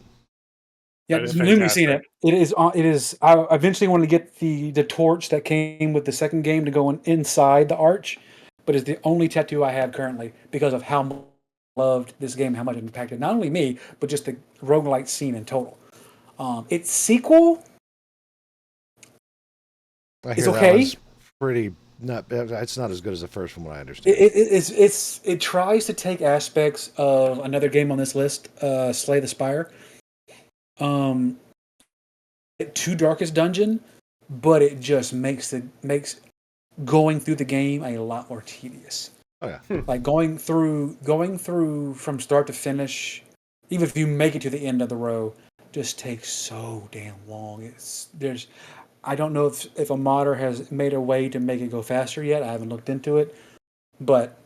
Yeah, That is Lumi's seen it. fantastic. It is. I eventually want to get the torch that came with the second game to go inside the arch, but it's the only tattoo I have currently because of how much I loved this game, how much it impacted not only me but just the roguelike scene in total. Its sequel I is hear that okay. one's pretty. It's not as good as the first from what I understand. It tries to take aspects of another game on this list, Slay the Spire. To Darkest Dungeon, but it just makes going through the game a lot more tedious. Oh yeah. Like going through from start to finish, even if you make it to the end of the row, just takes so damn long. I don't know if a modder has made a way to make it go faster yet. I haven't looked into it, but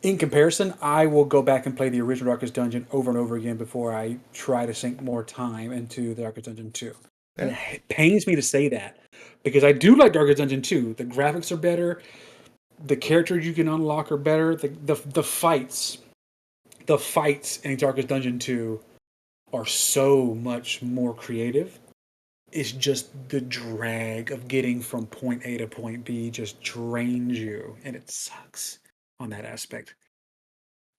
in comparison, I will go back and play the original Darkest Dungeon over and over again before I try to sink more time into the Darkest Dungeon 2. And it pains me to say that because I do like Darkest Dungeon 2. The graphics are better. The characters you can unlock are better. The fights in Darkest Dungeon 2 are so much more creative. It's just the drag of getting from point A to point B just drains you, and it sucks on that aspect.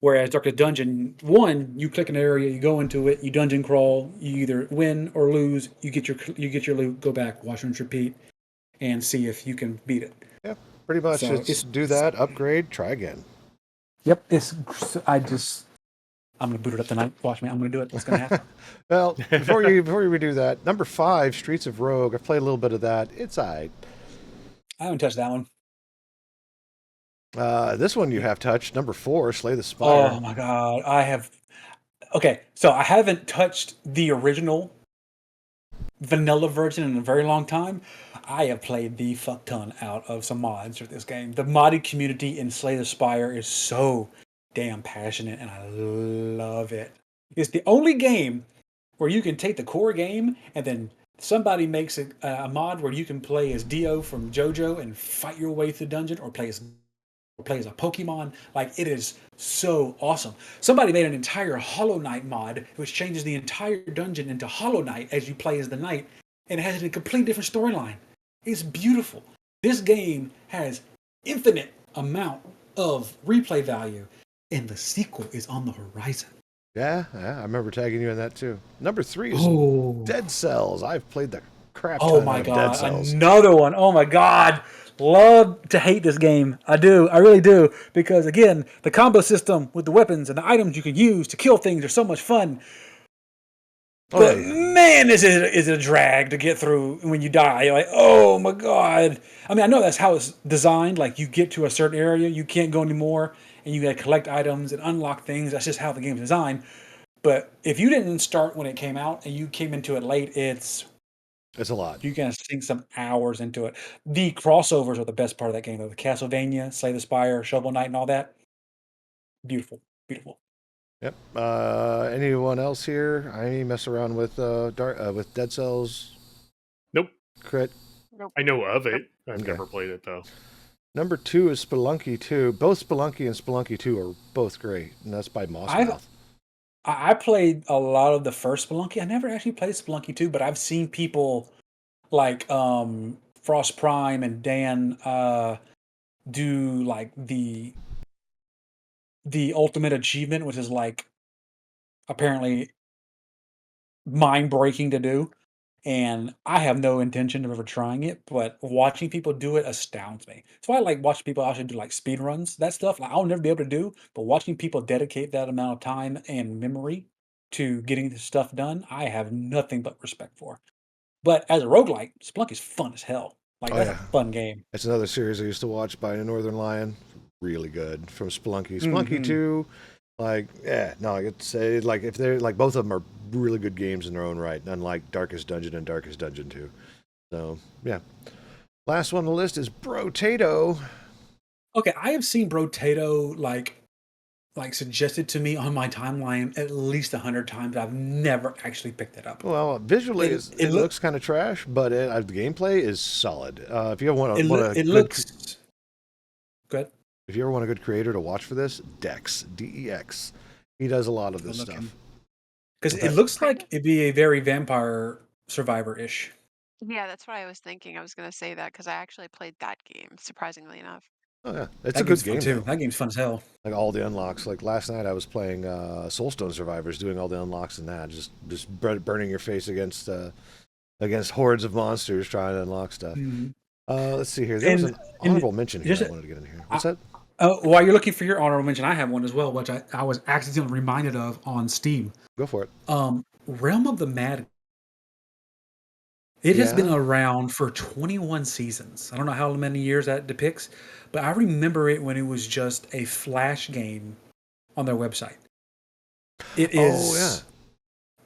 Whereas Darkest Dungeon 1, you click an area, you go into it, you dungeon crawl, you either win or lose, you get your loot, go back, watch and repeat, and see if you can beat it. Yeah, pretty much. So It's do that, upgrade, try again. Yep, I'm gonna boot it up tonight. Watch me, I'm gonna do it. It's gonna happen. Well, before you do that, number 5, Streets of Rogue. I've played a little bit of that. It's alright. I haven't touched that one. This one you have touched. Number 4, Slay the Spire. Oh my god, I have. Okay, so I haven't touched the original vanilla version in a very long time. I have played the fuck ton out of some mods for this game. The modded community in Slay the Spire is so damn passionate, and I love it. It's the only game where you can take the core game and then somebody makes a mod where you can play as Dio from JoJo and fight your way through the dungeon, or play as a Pokemon. Like, it is so awesome. Somebody made an entire Hollow Knight mod, which changes the entire dungeon into Hollow Knight as you play as the knight, and it has a completely different storyline. It's beautiful. This game has infinite amount of replay value, and the sequel is on the horizon. Yeah, I remember tagging you in that too. Number 3 is Oh, Dead Cells. I've played the crap oh ton my out of Dead god, Cells. another one. Oh my god. Love to hate this game. I do. I really do. Because again, the combo system with the weapons and the items you can use to kill things are so much fun. Oh, But yeah. man, is it a drag to get through when you die. You're like, oh my god. I mean, I know that's how it's designed. Like, you get to a certain area, you can't go anymore, and you gotta collect items and unlock things. That's just how the game's designed. But if you didn't start when it came out and you came into it late, It's a lot. you can sink some hours into it. The crossovers are the best part of that game, though. The Castlevania, Slay the Spire, Shovel Knight, and all that. Beautiful, beautiful. Yep. Anyone else here? I mess around with with Dead Cells. Nope. Crit. Nope. I know of it. I've Okay. never played it though. Number 2 is Spelunky 2. Both Spelunky and Spelunky 2 are both great, and that's by Mossmouth. I played a lot of the first Spelunky. I never actually played Spelunky 2, but I've seen people like Frost Prime and Dan do like the ultimate achievement, which is like apparently mind breaking to do. And I have no intention of ever trying it, but watching people do it astounds me. That's why I like watching people actually do like speed runs. That stuff, like, I'll never be able to do, but watching people dedicate that amount of time and memory to getting this stuff done, I have nothing but respect for. But as a roguelike, Spelunky's fun as hell. Like, Oh that's a yeah, fun game. it's another series I used to watch by Northern Lion. Really good from Spelunky. Spelunky Mhm. 2, like, yeah, no, it's like, if they're like, both of them are really good games in their own right, unlike Darkest Dungeon and Darkest Dungeon 2. So yeah. Last one on the list is Brotato. Okay, I have seen Brotato like suggested to me on my timeline at least 100 times. I've never actually picked it up. Well, visually, It it looks kind of trash, but the gameplay is solid. If you ever want it looks good. if you ever want a good creator to watch for this, Dex, DEX, he does a lot of this stuff. Because Okay. it looks like it'd be a very Vampire Survivor-ish. Yeah, that's what I was thinking. I was going to say that because I actually played that game, surprisingly enough. Oh yeah, it's That a good game's fun game too. though. That game's fun as hell. Like, all the unlocks. Like, last night I was playing Soulstone Survivors, doing all the unlocks in that, just burning your face against hordes of monsters trying to unlock stuff. Mhm. Let's see here. There was And- an and honorable mention here just- I wanted to get in here. What's that? While you're looking for your honorable mention, I have one as well, which I was accidentally reminded of on Steam. Go for it. Realm of the Mad. It has been Yeah. around for 21 seasons. I don't know how many years that depicts, but I remember it when it was just a Flash game on their website. It is. Oh yeah.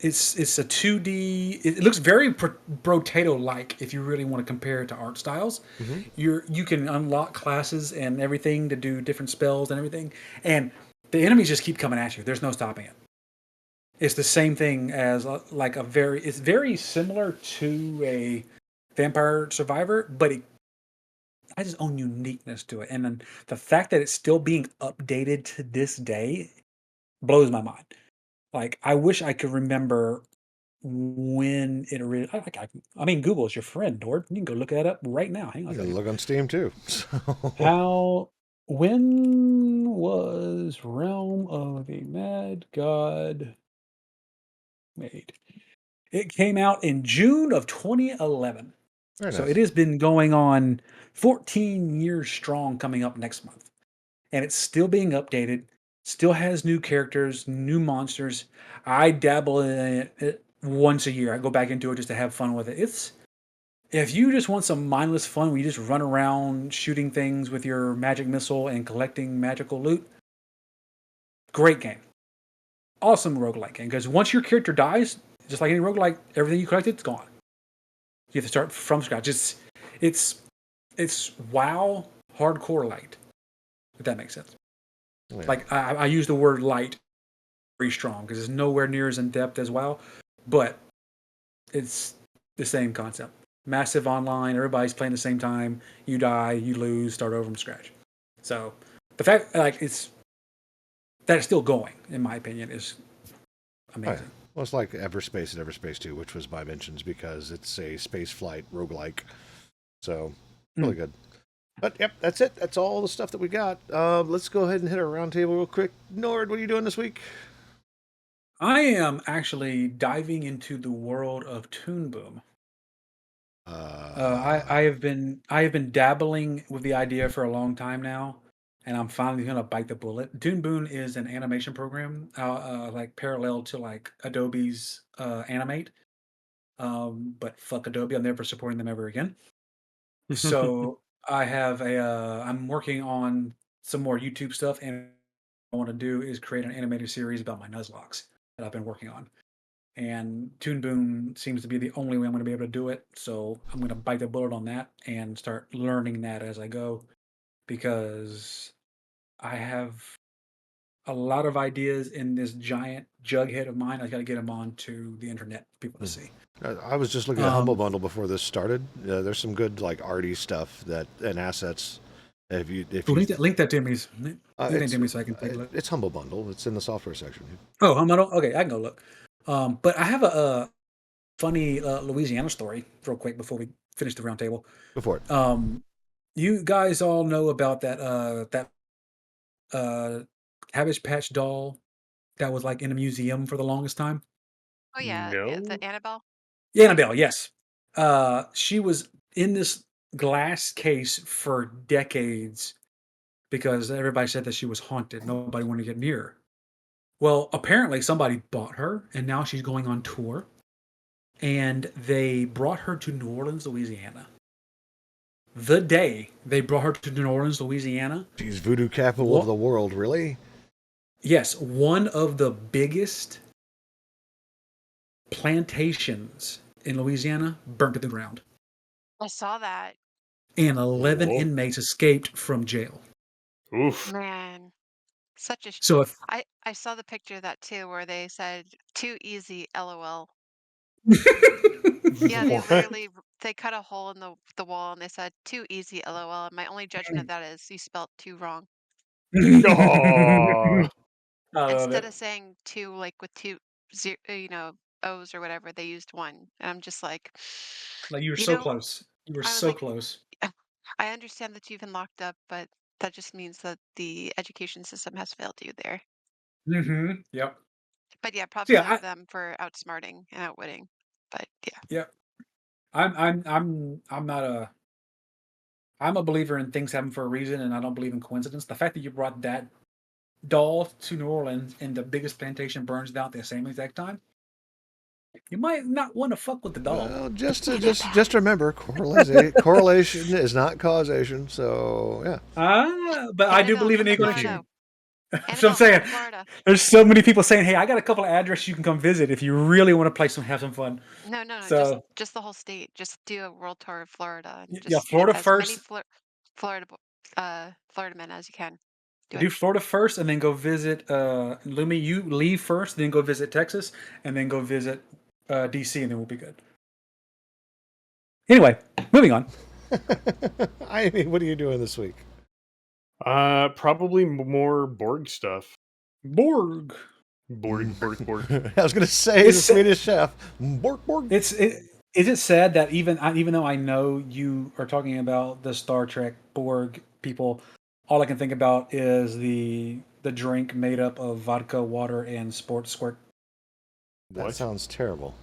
It's a 2D. It looks very Brotato-like if you really want to compare it to art styles. Mhm. You can unlock classes and everything to do different spells and everything, and the enemies just keep coming at you. There's no stopping it. It's the same thing as it's very similar to a Vampire Survivor, but it has its own uniqueness to it. And then the fact that it's still being updated to this day blows my mind. Like, I wish I could remember when it originally. I mean, Google is your friend, Nord. You can go look that up right now. Hang on You a can second. look on Steam too. When was Realm of the Mad God made? It came out in June of 2011. Very So nice. it has been going on 14 years strong coming up next month. And it's still being updated, still has new characters, new monsters. I dabble in it once a year. I go back into it just to have fun with it. if you just want some mindless fun where you just run around shooting things with your magic missile and collecting magical loot, great game. Awesome roguelike game. Because once your character dies, just like any roguelike, everything you collected is gone. You have to start from scratch. It's WoW hardcore light, if that makes sense. Yeah. Like I use the word light very strong because it's nowhere near as in depth as WoW, but it's the same concept. Massive online, everybody's playing at the same time. You die, you lose, start over from scratch. So the fact that it's still going, in my opinion, is amazing. Oh, yeah. Well, it's like Everspace and Everspace 2, which was by mentions because it's a space flight roguelike. So, really good. But, yep, that's it. That's all the stuff that we got. Let's go ahead and hit our roundtable real quick. Nord, what are you doing this week? I am actually diving into the world of Toon Boom. I have been dabbling with the idea for a long time now, and I'm finally gonna bite the bullet. Toon Boom is an animation program, like parallel to like Adobe's Animate. But fuck Adobe, I'm never supporting them ever again. So I have I'm working on some more YouTube stuff, and what I want to do is create an animated series about my Nuzlocks that I've been working on. And Toon Boom seems to be the only way I'm going to be able to do it. So I'm going to bite the bullet on that and start learning that as I go, because I have a lot of ideas in this giant jughead of mine. I got to get them onto the internet for people to see. I was just looking at Humble Bundle before this started. There's some good like arty stuff and assets. If you link that to me, link that to me so I can take a look. It's Humble Bundle. It's in the software section. Oh, Humble Bundle. Okay, I can go look. But I have a funny Louisiana story real quick before we finish the roundtable. Go for it. You guys all know about that Cabbage Patch doll that was like in a museum for the longest time? Oh yeah, No. the Annabelle. Yeah, Annabelle, yes. She was in this glass case for decades because everybody said that she was haunted. Nobody wanted to get near her. Well, apparently somebody bought her, and now she's going on tour. And they brought her to New Orleans, Louisiana. The day they brought her to New Orleans, Louisiana. She's voodoo capital of the world, really? Yes, one of the biggest plantations in Louisiana burnt to the ground. I saw that. And 11 inmates escaped from jail. Oof. Man, such a. So if I saw the picture of that too, where they said "too easy," LOL. Yeah, they cut a hole in the wall and they said "too easy," LOL. And my only judgment of that is you spelled "too" wrong. Oh. I love Instead it. of saying "two" like with two O's or whatever, they used one, and I'm just like, Like you were you so know, close. You were I was so like, close. I understand that you've been locked up, but that just means that the education system has failed you there. Mm-hmm. Yep. But yeah, props So to yeah, them for outsmarting and outwitting. But yeah. yep. I'm not I'm a believer in things happen for a reason, and I don't believe in coincidence. The fact that you brought that doll to New Orleans and the biggest plantation burns down at the same exact time, you might not want to fuck with the doll. Well, just remember, correlation is not causation. So yeah. But I do Annabelle believe in from equalization. Florida. So I'm Annabelle saying, from Florida. there's so many people saying, "Hey, I got a couple of addresses you can come visit if you really want to play have some fun." No, no, no, So just the whole state. Just do a world tour of Florida and yeah, just hit Florida as many first. Florida men as you can. Do it. Do Florida first, and then go visit. Lumi, you leave first, then go visit Texas, and then go visit DC, and then we'll be good. Anyway, moving on. I mean, what are you doing this week? Probably more Borg stuff. Borg. Borg. I was going to say the Swedish chef. Borg. Is it sad that even though I know you are talking about the Star Trek Borg people, all I can think about is the drink made up of vodka, water, and sports squirt. That sounds terrible.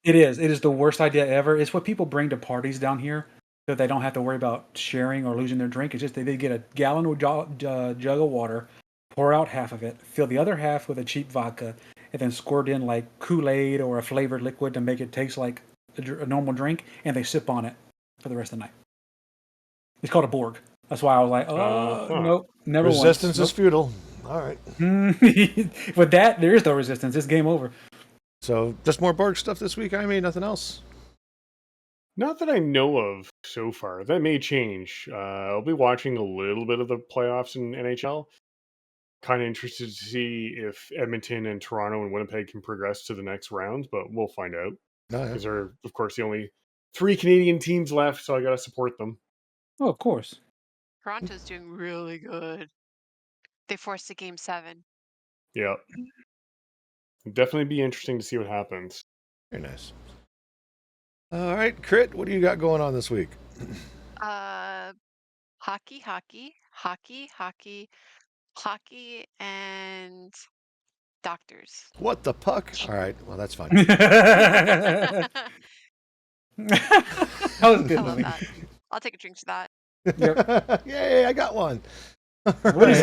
It is. It is the worst idea ever. It's what people bring to parties down here so they don't have to worry about sharing or losing their drink. It's just they get a gallon of jug of water, pour out half of it, fill the other half with a cheap vodka, and then squirt in like Kool-Aid or a flavored liquid to make it taste like a normal drink, and they sip on it for the rest of the night. It's called a Borg. That's why I was like, nope, never Resistance once. is futile. All right. With that, there is no resistance. It's game over. So just more Borg stuff this week. I mean, nothing else. Not that I know of so far. That may change. I'll be watching a little bit of the playoffs in NHL. Kind of interested to see if Edmonton and Toronto and Winnipeg can progress to the next round, but we'll find out. Because they're, of course, the only 3 Canadian teams left, so I got to support them. Oh, of course. Toronto's doing really good. They forced a game 7. Yeah. Definitely be interesting to see what happens. Very nice. All right, Crit, what do you got going on this week? Hockey, and doctors. What the puck? All right, well, that's fine. That was a good I love movie. that. I'll take a drink to that. Yep. Yay, I got one. What is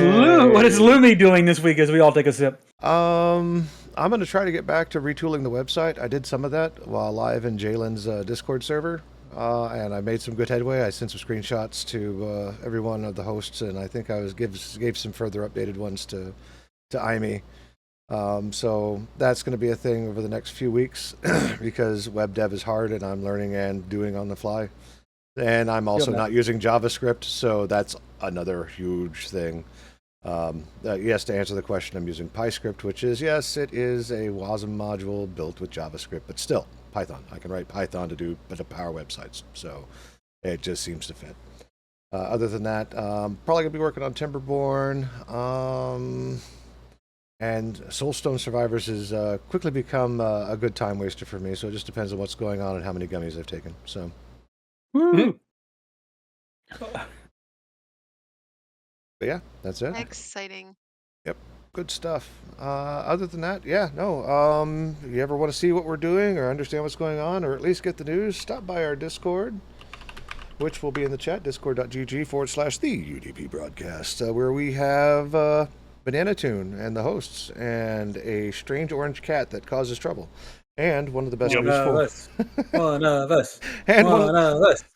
Lumi doing this week as we all take a sip? I'm going to try to get back to retooling the website. I did some of that while live in Jalen's Discord server, and I made some good headway. I sent some screenshots to every one of the hosts, and I think I gave some further updated ones to IME. So that's going to be a thing over the next few weeks because web dev is hard, and I'm learning and doing on the fly. And I'm also not using JavaScript, so that's another huge thing. Yes, to answer the question, I'm using PyScript, which is, yes, it is a WASM module built with JavaScript, but still, Python. I can write Python to do Power websites, so it just seems to fit. Other than that, probably going to be working on Timberborn, and Soulstone Survivors has quickly become a good time waster for me, so it just depends on what's going on and how many gummies I've taken, so... Woo. But yeah, that's it. Exciting. Yep, good stuff. Other than that, yeah, no. You ever want to see what we're doing or understand what's going on or at least get the news, stop by our Discord, which will be in the chat, discord.gg/the UDP broadcast, where we have Banana Tune and the hosts and a strange orange cat that causes trouble. And one of the best news One of us. And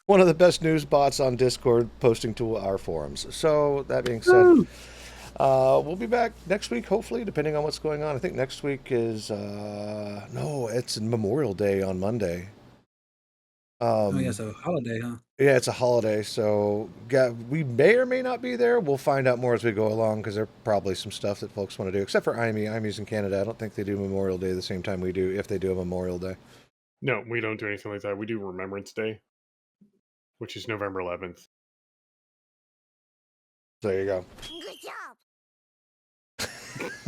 one of the best news bots on Discord posting to our forums. So that being said, we'll be back next week, hopefully, depending on what's going on. I think next week is it's Memorial Day on Monday. It's a holiday, huh? Yeah, it's a holiday, so we may or may not be there. We'll find out more as we go along, because there's probably some stuff that folks want to do, except for IME. IME's in Canada. I don't think they do Memorial Day the same time we do, if they do a Memorial Day. No, we don't do anything like that. We do Remembrance Day, which is November 11th. So there you go. Good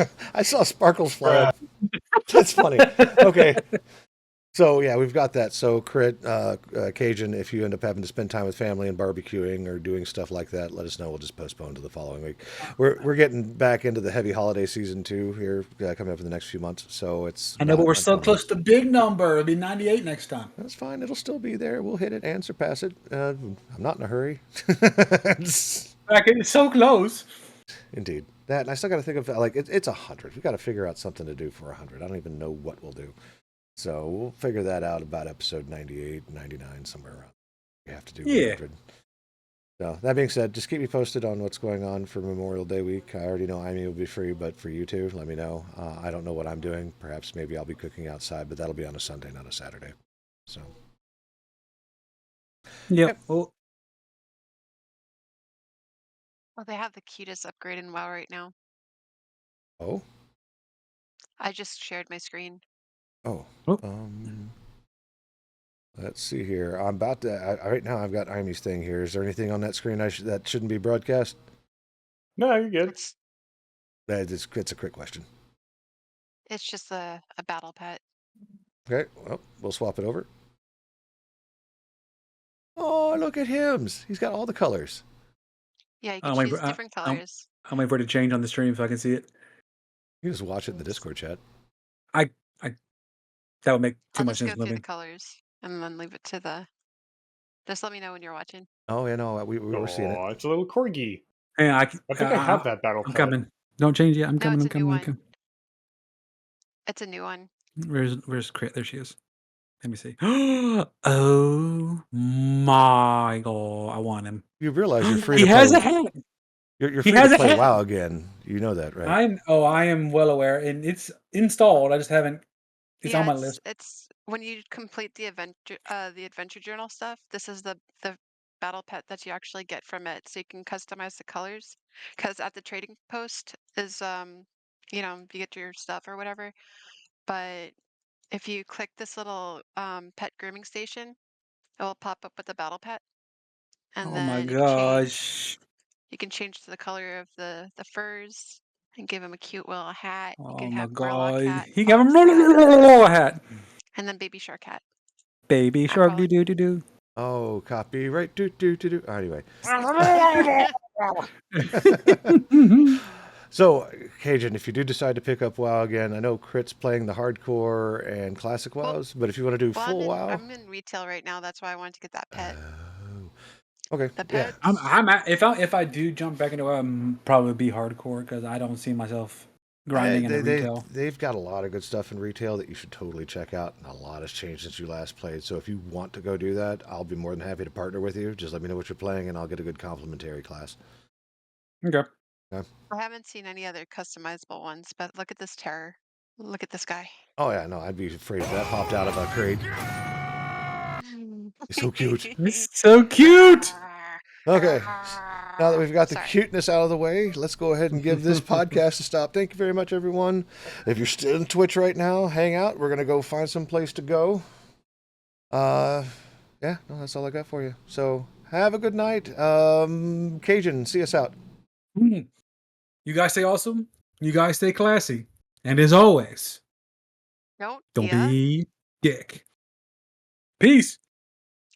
job. I saw sparkles fly up. That's funny. Okay. So, yeah, we've got that. So, Crit, Cajun, if you end up having to spend time with family and barbecuing or doing stuff like that, let us know. We'll just postpone to the following week. We're getting back into the heavy holiday season, too, here coming up in the next few months. So, it's... I know, but we're so close to big number. It'll be 98 next time. That's fine. It'll still be there. We'll hit it and surpass it. I'm not in a hurry. It's so close. Indeed. That, and I still got to think of, like, it's 100. We got to figure out something to do for 100. I don't even know what we'll do. So we'll figure that out about episode 98, 99, somewhere around. We have to do 100. So that being said, just keep me posted on what's going on for Memorial Day week. I already know IME will be free, but for you two, let me know. I don't know what I'm doing. Perhaps maybe I'll be cooking outside, but that'll be on a Sunday, not a Saturday. So. Yep. Well, they have the cutest upgrade in WoW right now. Oh? I just shared my screen. Oh. Let's see here. I'm about to. Right now, I've got IME's thing here. Is there anything on that screen that shouldn't be broadcast? No, you're good. It's a quick question. It's just a battle pet. Okay. Well, we'll swap it over. Oh, look at him! He's got all the colors. Yeah, you can choose different colors. I'm waiting for it to change on the stream so I can see it. You can just watch it in the Discord chat. That would make too much sense. I'll just go through the colors and then leave it to the... Just let me know when you're watching. Oh, yeah, no, we were seeing it. Oh, it's a little corgi. Hey, I think I have that battle I'm pet. coming. Don't change yet. I'm coming. It's I'm coming. It's a new one. Where's Crit? There she is. Let me see. Oh my god, I want him. You realize you're free He to has a play. hat. You're He free to has a play hat. WoW again. You know that, right? I am well aware, and it's installed. I just haven't. It's on Yeah, my list. it's when you complete the adventure journal stuff, this is the battle pet that you actually get from it, so you can customize the colors. Because at the trading post is you get your stuff or whatever. But if you click this little pet grooming station, it will pop up with the battle pet, and Oh my then gosh. you can change to the color of the furs and give him a cute little hat. You Oh could my have Murloc god. hat, He got Fox hat, a hat. and then Baby Shark hat. Baby I shark call doo it. doo doo doo. Oh, copyright. Do. Anyway. So, Cajun, if you do decide to pick up WoW again, I know Crit's playing the hardcore and classic Well, WoWs, but if you want to do well, full WoW, I'm in retail right now. That's why I wanted to get that pet. okay, The yeah. pets. If I do jump back into it, I'm probably be hardcore because I don't see myself grinding into retail. They've got a lot of good stuff in retail that you should totally check out, and a lot has changed since you last played. So if you want to go do that, I'll be more than happy to partner with you. Just let me know what you're playing, and I'll get a good complimentary class. Okay. Okay? I haven't seen any other customizable ones, but look at this terror. Look at this guy. Oh yeah, no, I'd be afraid if that popped out of a crate. He's so cute. It's so cute. Okay, now that we've got the Sorry. cuteness out of the way, let's go ahead and give this podcast a stop. Thank you very much, everyone. If you're still in Twitch right now, hang out. We're gonna go find some place to go. Yeah, no, that's all I got for you. So have a good night. Cajun, see us out. You guys stay awesome. You guys stay classy. And as always, Don't don't yeah. be dick. Peace.